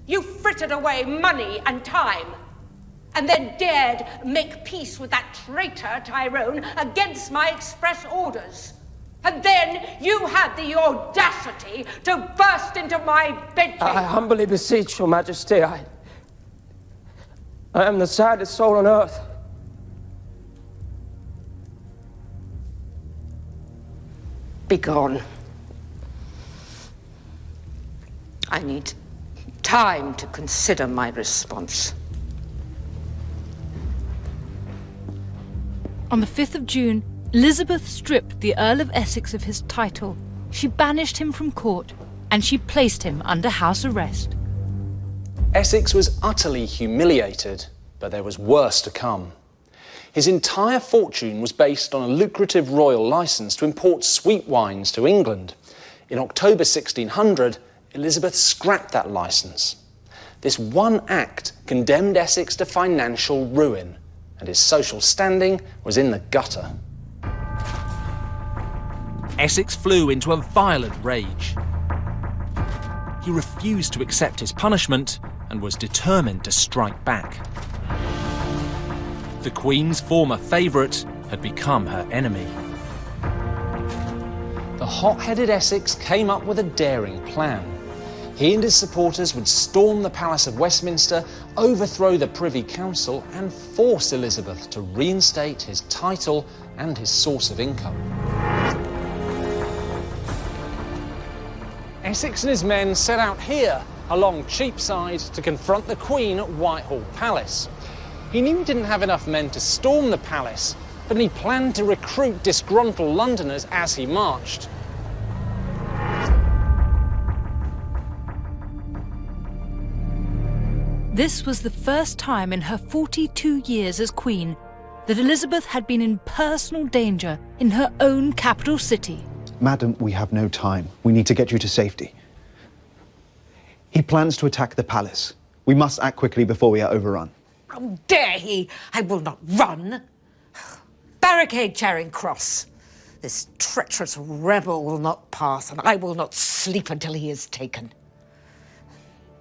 You frittered away money and time, and then dared make peace with that traitor Tyrone against my express orders. And then you had the audacity to burst into my bedchamber. I humbly beseech your Majesty, I am the saddest soul on earth. Begone. I need time to consider my response. On the 5th of June, Elizabeth stripped the Earl of Essex of his title. She banished him from court, and she placed him under house arrest. Essex was utterly humiliated, but there was worse to come. His entire fortune was based on a lucrative royal licence to import sweet wines to England. In October 1600, Elizabeth scrapped that licence. This one act condemned Essex to financial ruin, and his social standing was in the gutter. Essex flew into a violent rage. He refused to accept his punishment and was determined to strike back. The Queen's former favourite had become her enemy. The hot-headed Essex came up with a daring plan. He and his supporters would storm the Palace of Westminster, overthrow the Privy Council, and force Elizabeth to reinstate his title and his source of income. Essex and his men set out here, along Cheapside, to confront the Queen at Whitehall Palace. He knew he didn't have enough men to storm the palace, but he planned to recruit disgruntled Londoners as he marched. This was the first time in her 42 years as Queen that Elizabeth had been in personal danger in her own capital city. Madam, we have no time. We need to get you to safety. He plans to attack the palace. We must act quickly before we are overrun. How dare he! I will not run. Barricade Charing Cross. This treacherous rebel will not pass, and I will not sleep until he is taken.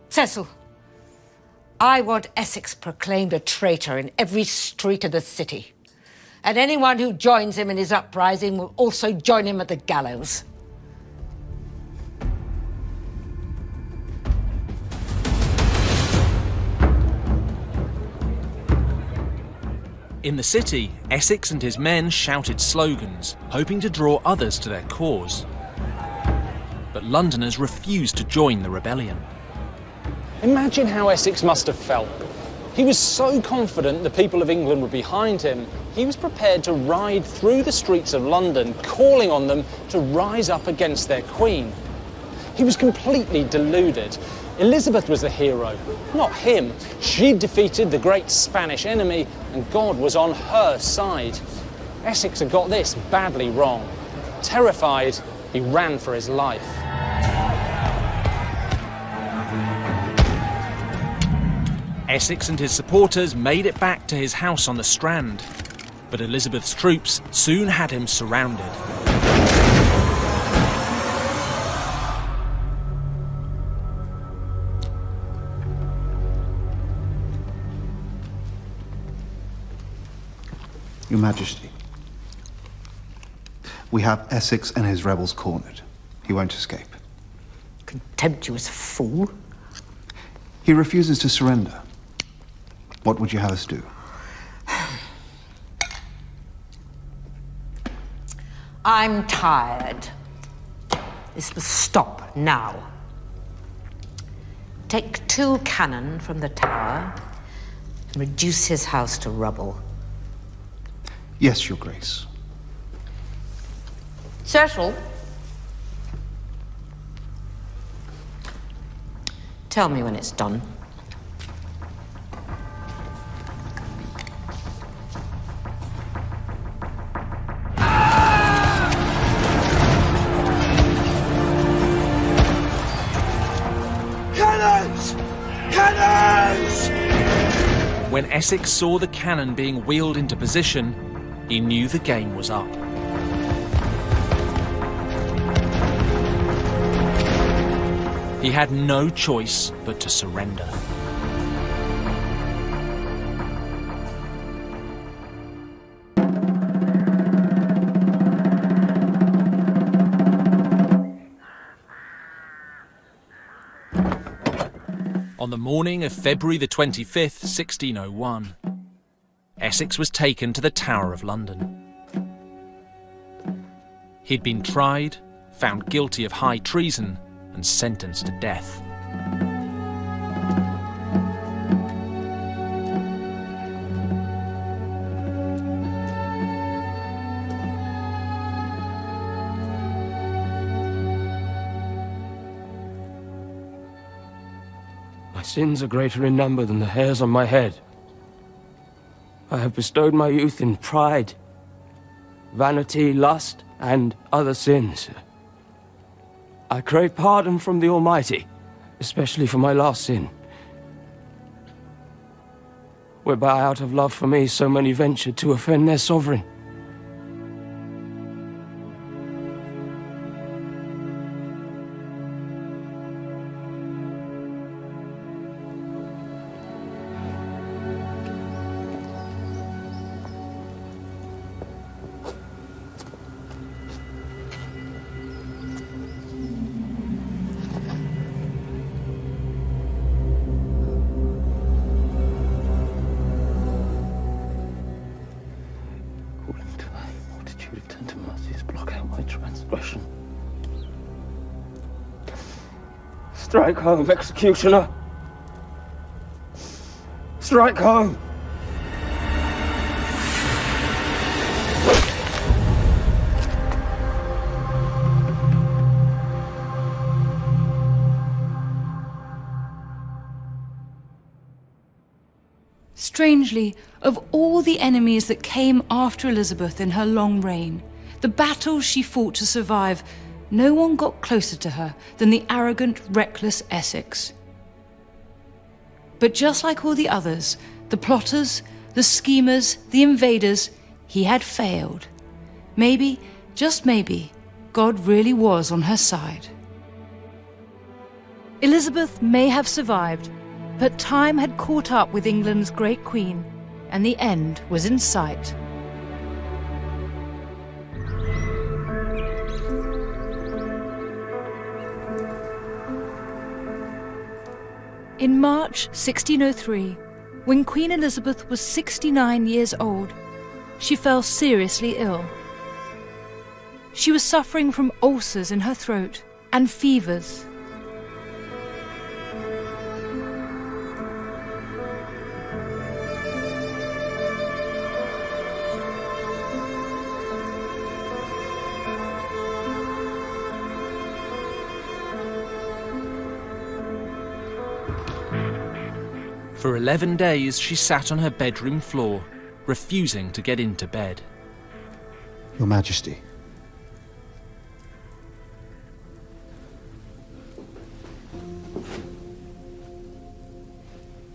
Cecil, I want Essex proclaimed a traitor in every street of the city. And anyone who joins him in his uprising will also join him at the gallows. In the city, Essex and his men shouted slogans, hoping to draw others to their cause. But Londoners refused to join the rebellion. Imagine how Essex must have felt. He was so confident the people of England were behind him, he was prepared to ride through the streets of London, calling on them to rise up against their Queen. He was completely deluded. Elizabeth was the hero, not him. She'd defeated the great Spanish enemy, and God was on her side. Essex had got this badly wrong. Terrified, he ran for his life. Essex and his supporters made it back to his house on the Strand, but Elizabeth's troops soon had him surrounded. Your Majesty, we have Essex and his rebels cornered. He won't escape. Contemptuous fool. He refuses to surrender. What would you have us do? I'm tired. This must stop now. Take 2 cannon from the tower and reduce his house to rubble. Yes, Your Grace. Cecil, tell me when it's done. When Essex saw the cannon being wheeled into position, he knew the game was up. He had no choice but to surrender. On the morning of February the 25th, 1601, Essex was taken to the Tower of London. He'd been tried, found guilty of high treason, and sentenced to death. My sins are greater in number than the hairs on my head. I have bestowed my youth in pride, vanity, lust, and other sins. I crave pardon from the Almighty, especially for my last sin, whereby out of love for me so many ventured to offend their sovereign. Strike home, executioner! Strike home! Strangely, of all the enemies that came after Elizabeth in her long reign, the battles she fought to survive, no one got closer to her than the arrogant, reckless Essex. But just like all the others, the plotters, the schemers, the invaders, he had failed. Maybe, just maybe, God really was on her side. Elizabeth may have survived, but time had caught up with England's great queen, and the end was in sight. In March 1603, when Queen Elizabeth was 69 years old, she fell seriously ill. She was suffering from ulcers in her throat and fevers. For 11 days, she sat on her bedroom floor, refusing to get into bed. Your Majesty.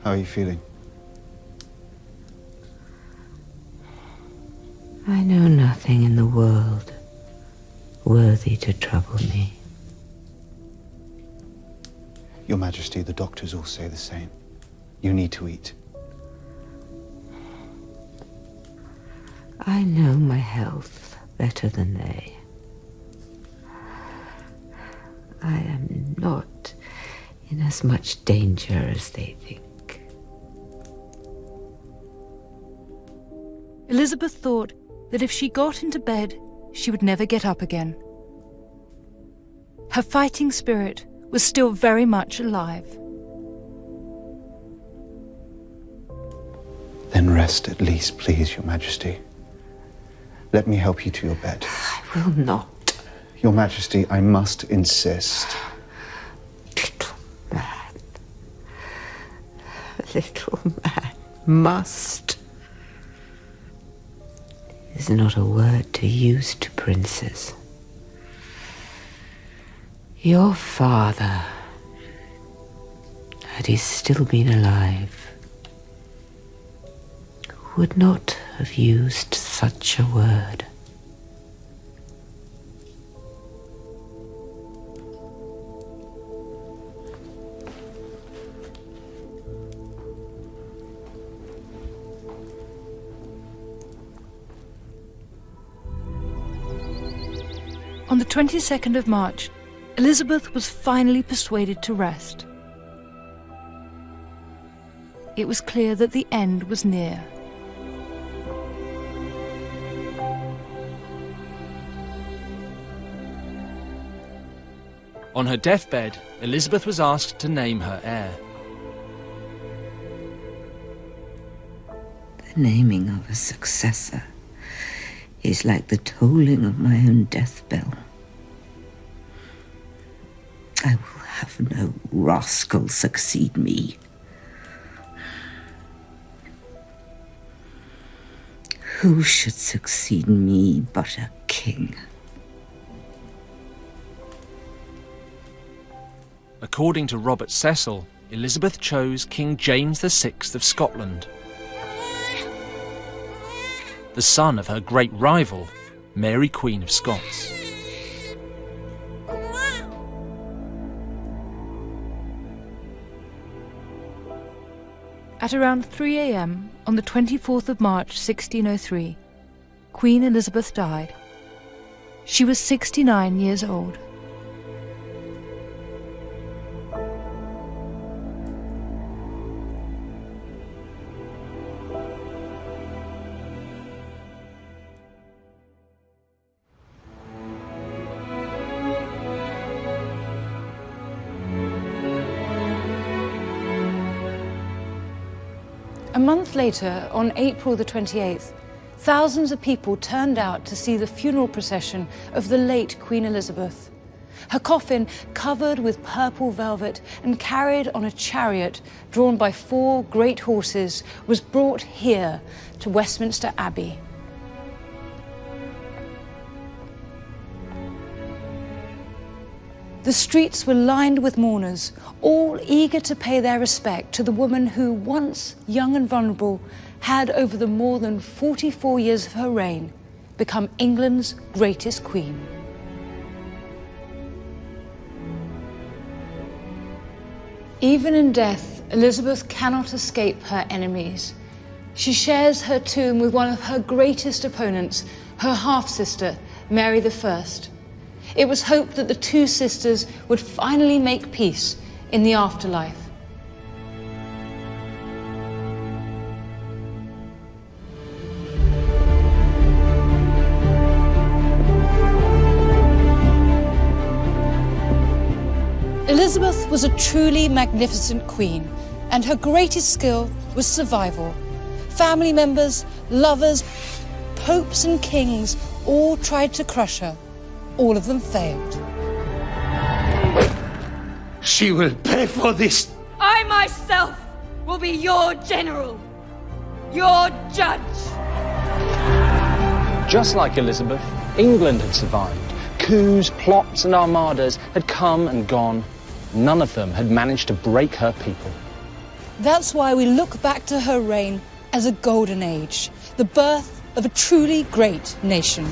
How are you feeling? I know nothing in the world worthy to trouble me. Your Majesty, the doctors all say the same. You need to eat. I know my health better than they. I am not in as much danger as they think. Elizabeth thought that if she got into bed, she would never get up again. Her fighting spirit was still very much alive. Then rest at least, please, Your Majesty. Let me help you to your bed. I will not. Your Majesty, I must insist. Little man must is not a word to use to princes. Your father, had he still been alive, would not have used such a word. On the 22nd of March, Elizabeth was finally persuaded to rest. It was clear that the end was near. On her deathbed, Elizabeth was asked to name her heir. The naming of a successor is like the tolling of my own death bell. I will have no rascal succeed me. Who should succeed me but a king? According to Robert Cecil, Elizabeth chose King James VI of Scotland, the son of her great rival, Mary Queen of Scots. At around 3 a.m. on the 24th of March 1603, Queen Elizabeth died. She was 69 years old. A month later, on April the 28th, thousands of people turned out to see the funeral procession of the late Queen Elizabeth. Her coffin, covered with purple velvet and carried on a chariot drawn by 4 great horses, was brought here to Westminster Abbey. The streets were lined with mourners, all eager to pay their respect to the woman who, once young and vulnerable, had, over the more than 44 years of her reign, become England's greatest queen. Even in death, Elizabeth cannot escape her enemies. She shares her tomb with one of her greatest opponents, her half-sister, Mary I. It was hoped that the two sisters would finally make peace in the afterlife. Elizabeth was a truly magnificent queen, and her greatest skill was survival. Family members, lovers, popes and kings all tried to crush her. All of them failed. She will pay for this. I myself will be your general, your judge. Just like Elizabeth, England had survived. Coups, plots and armadas had come and gone. None of them had managed to break her people. That's why we look back to her reign as a golden age, the birth of a truly great nation.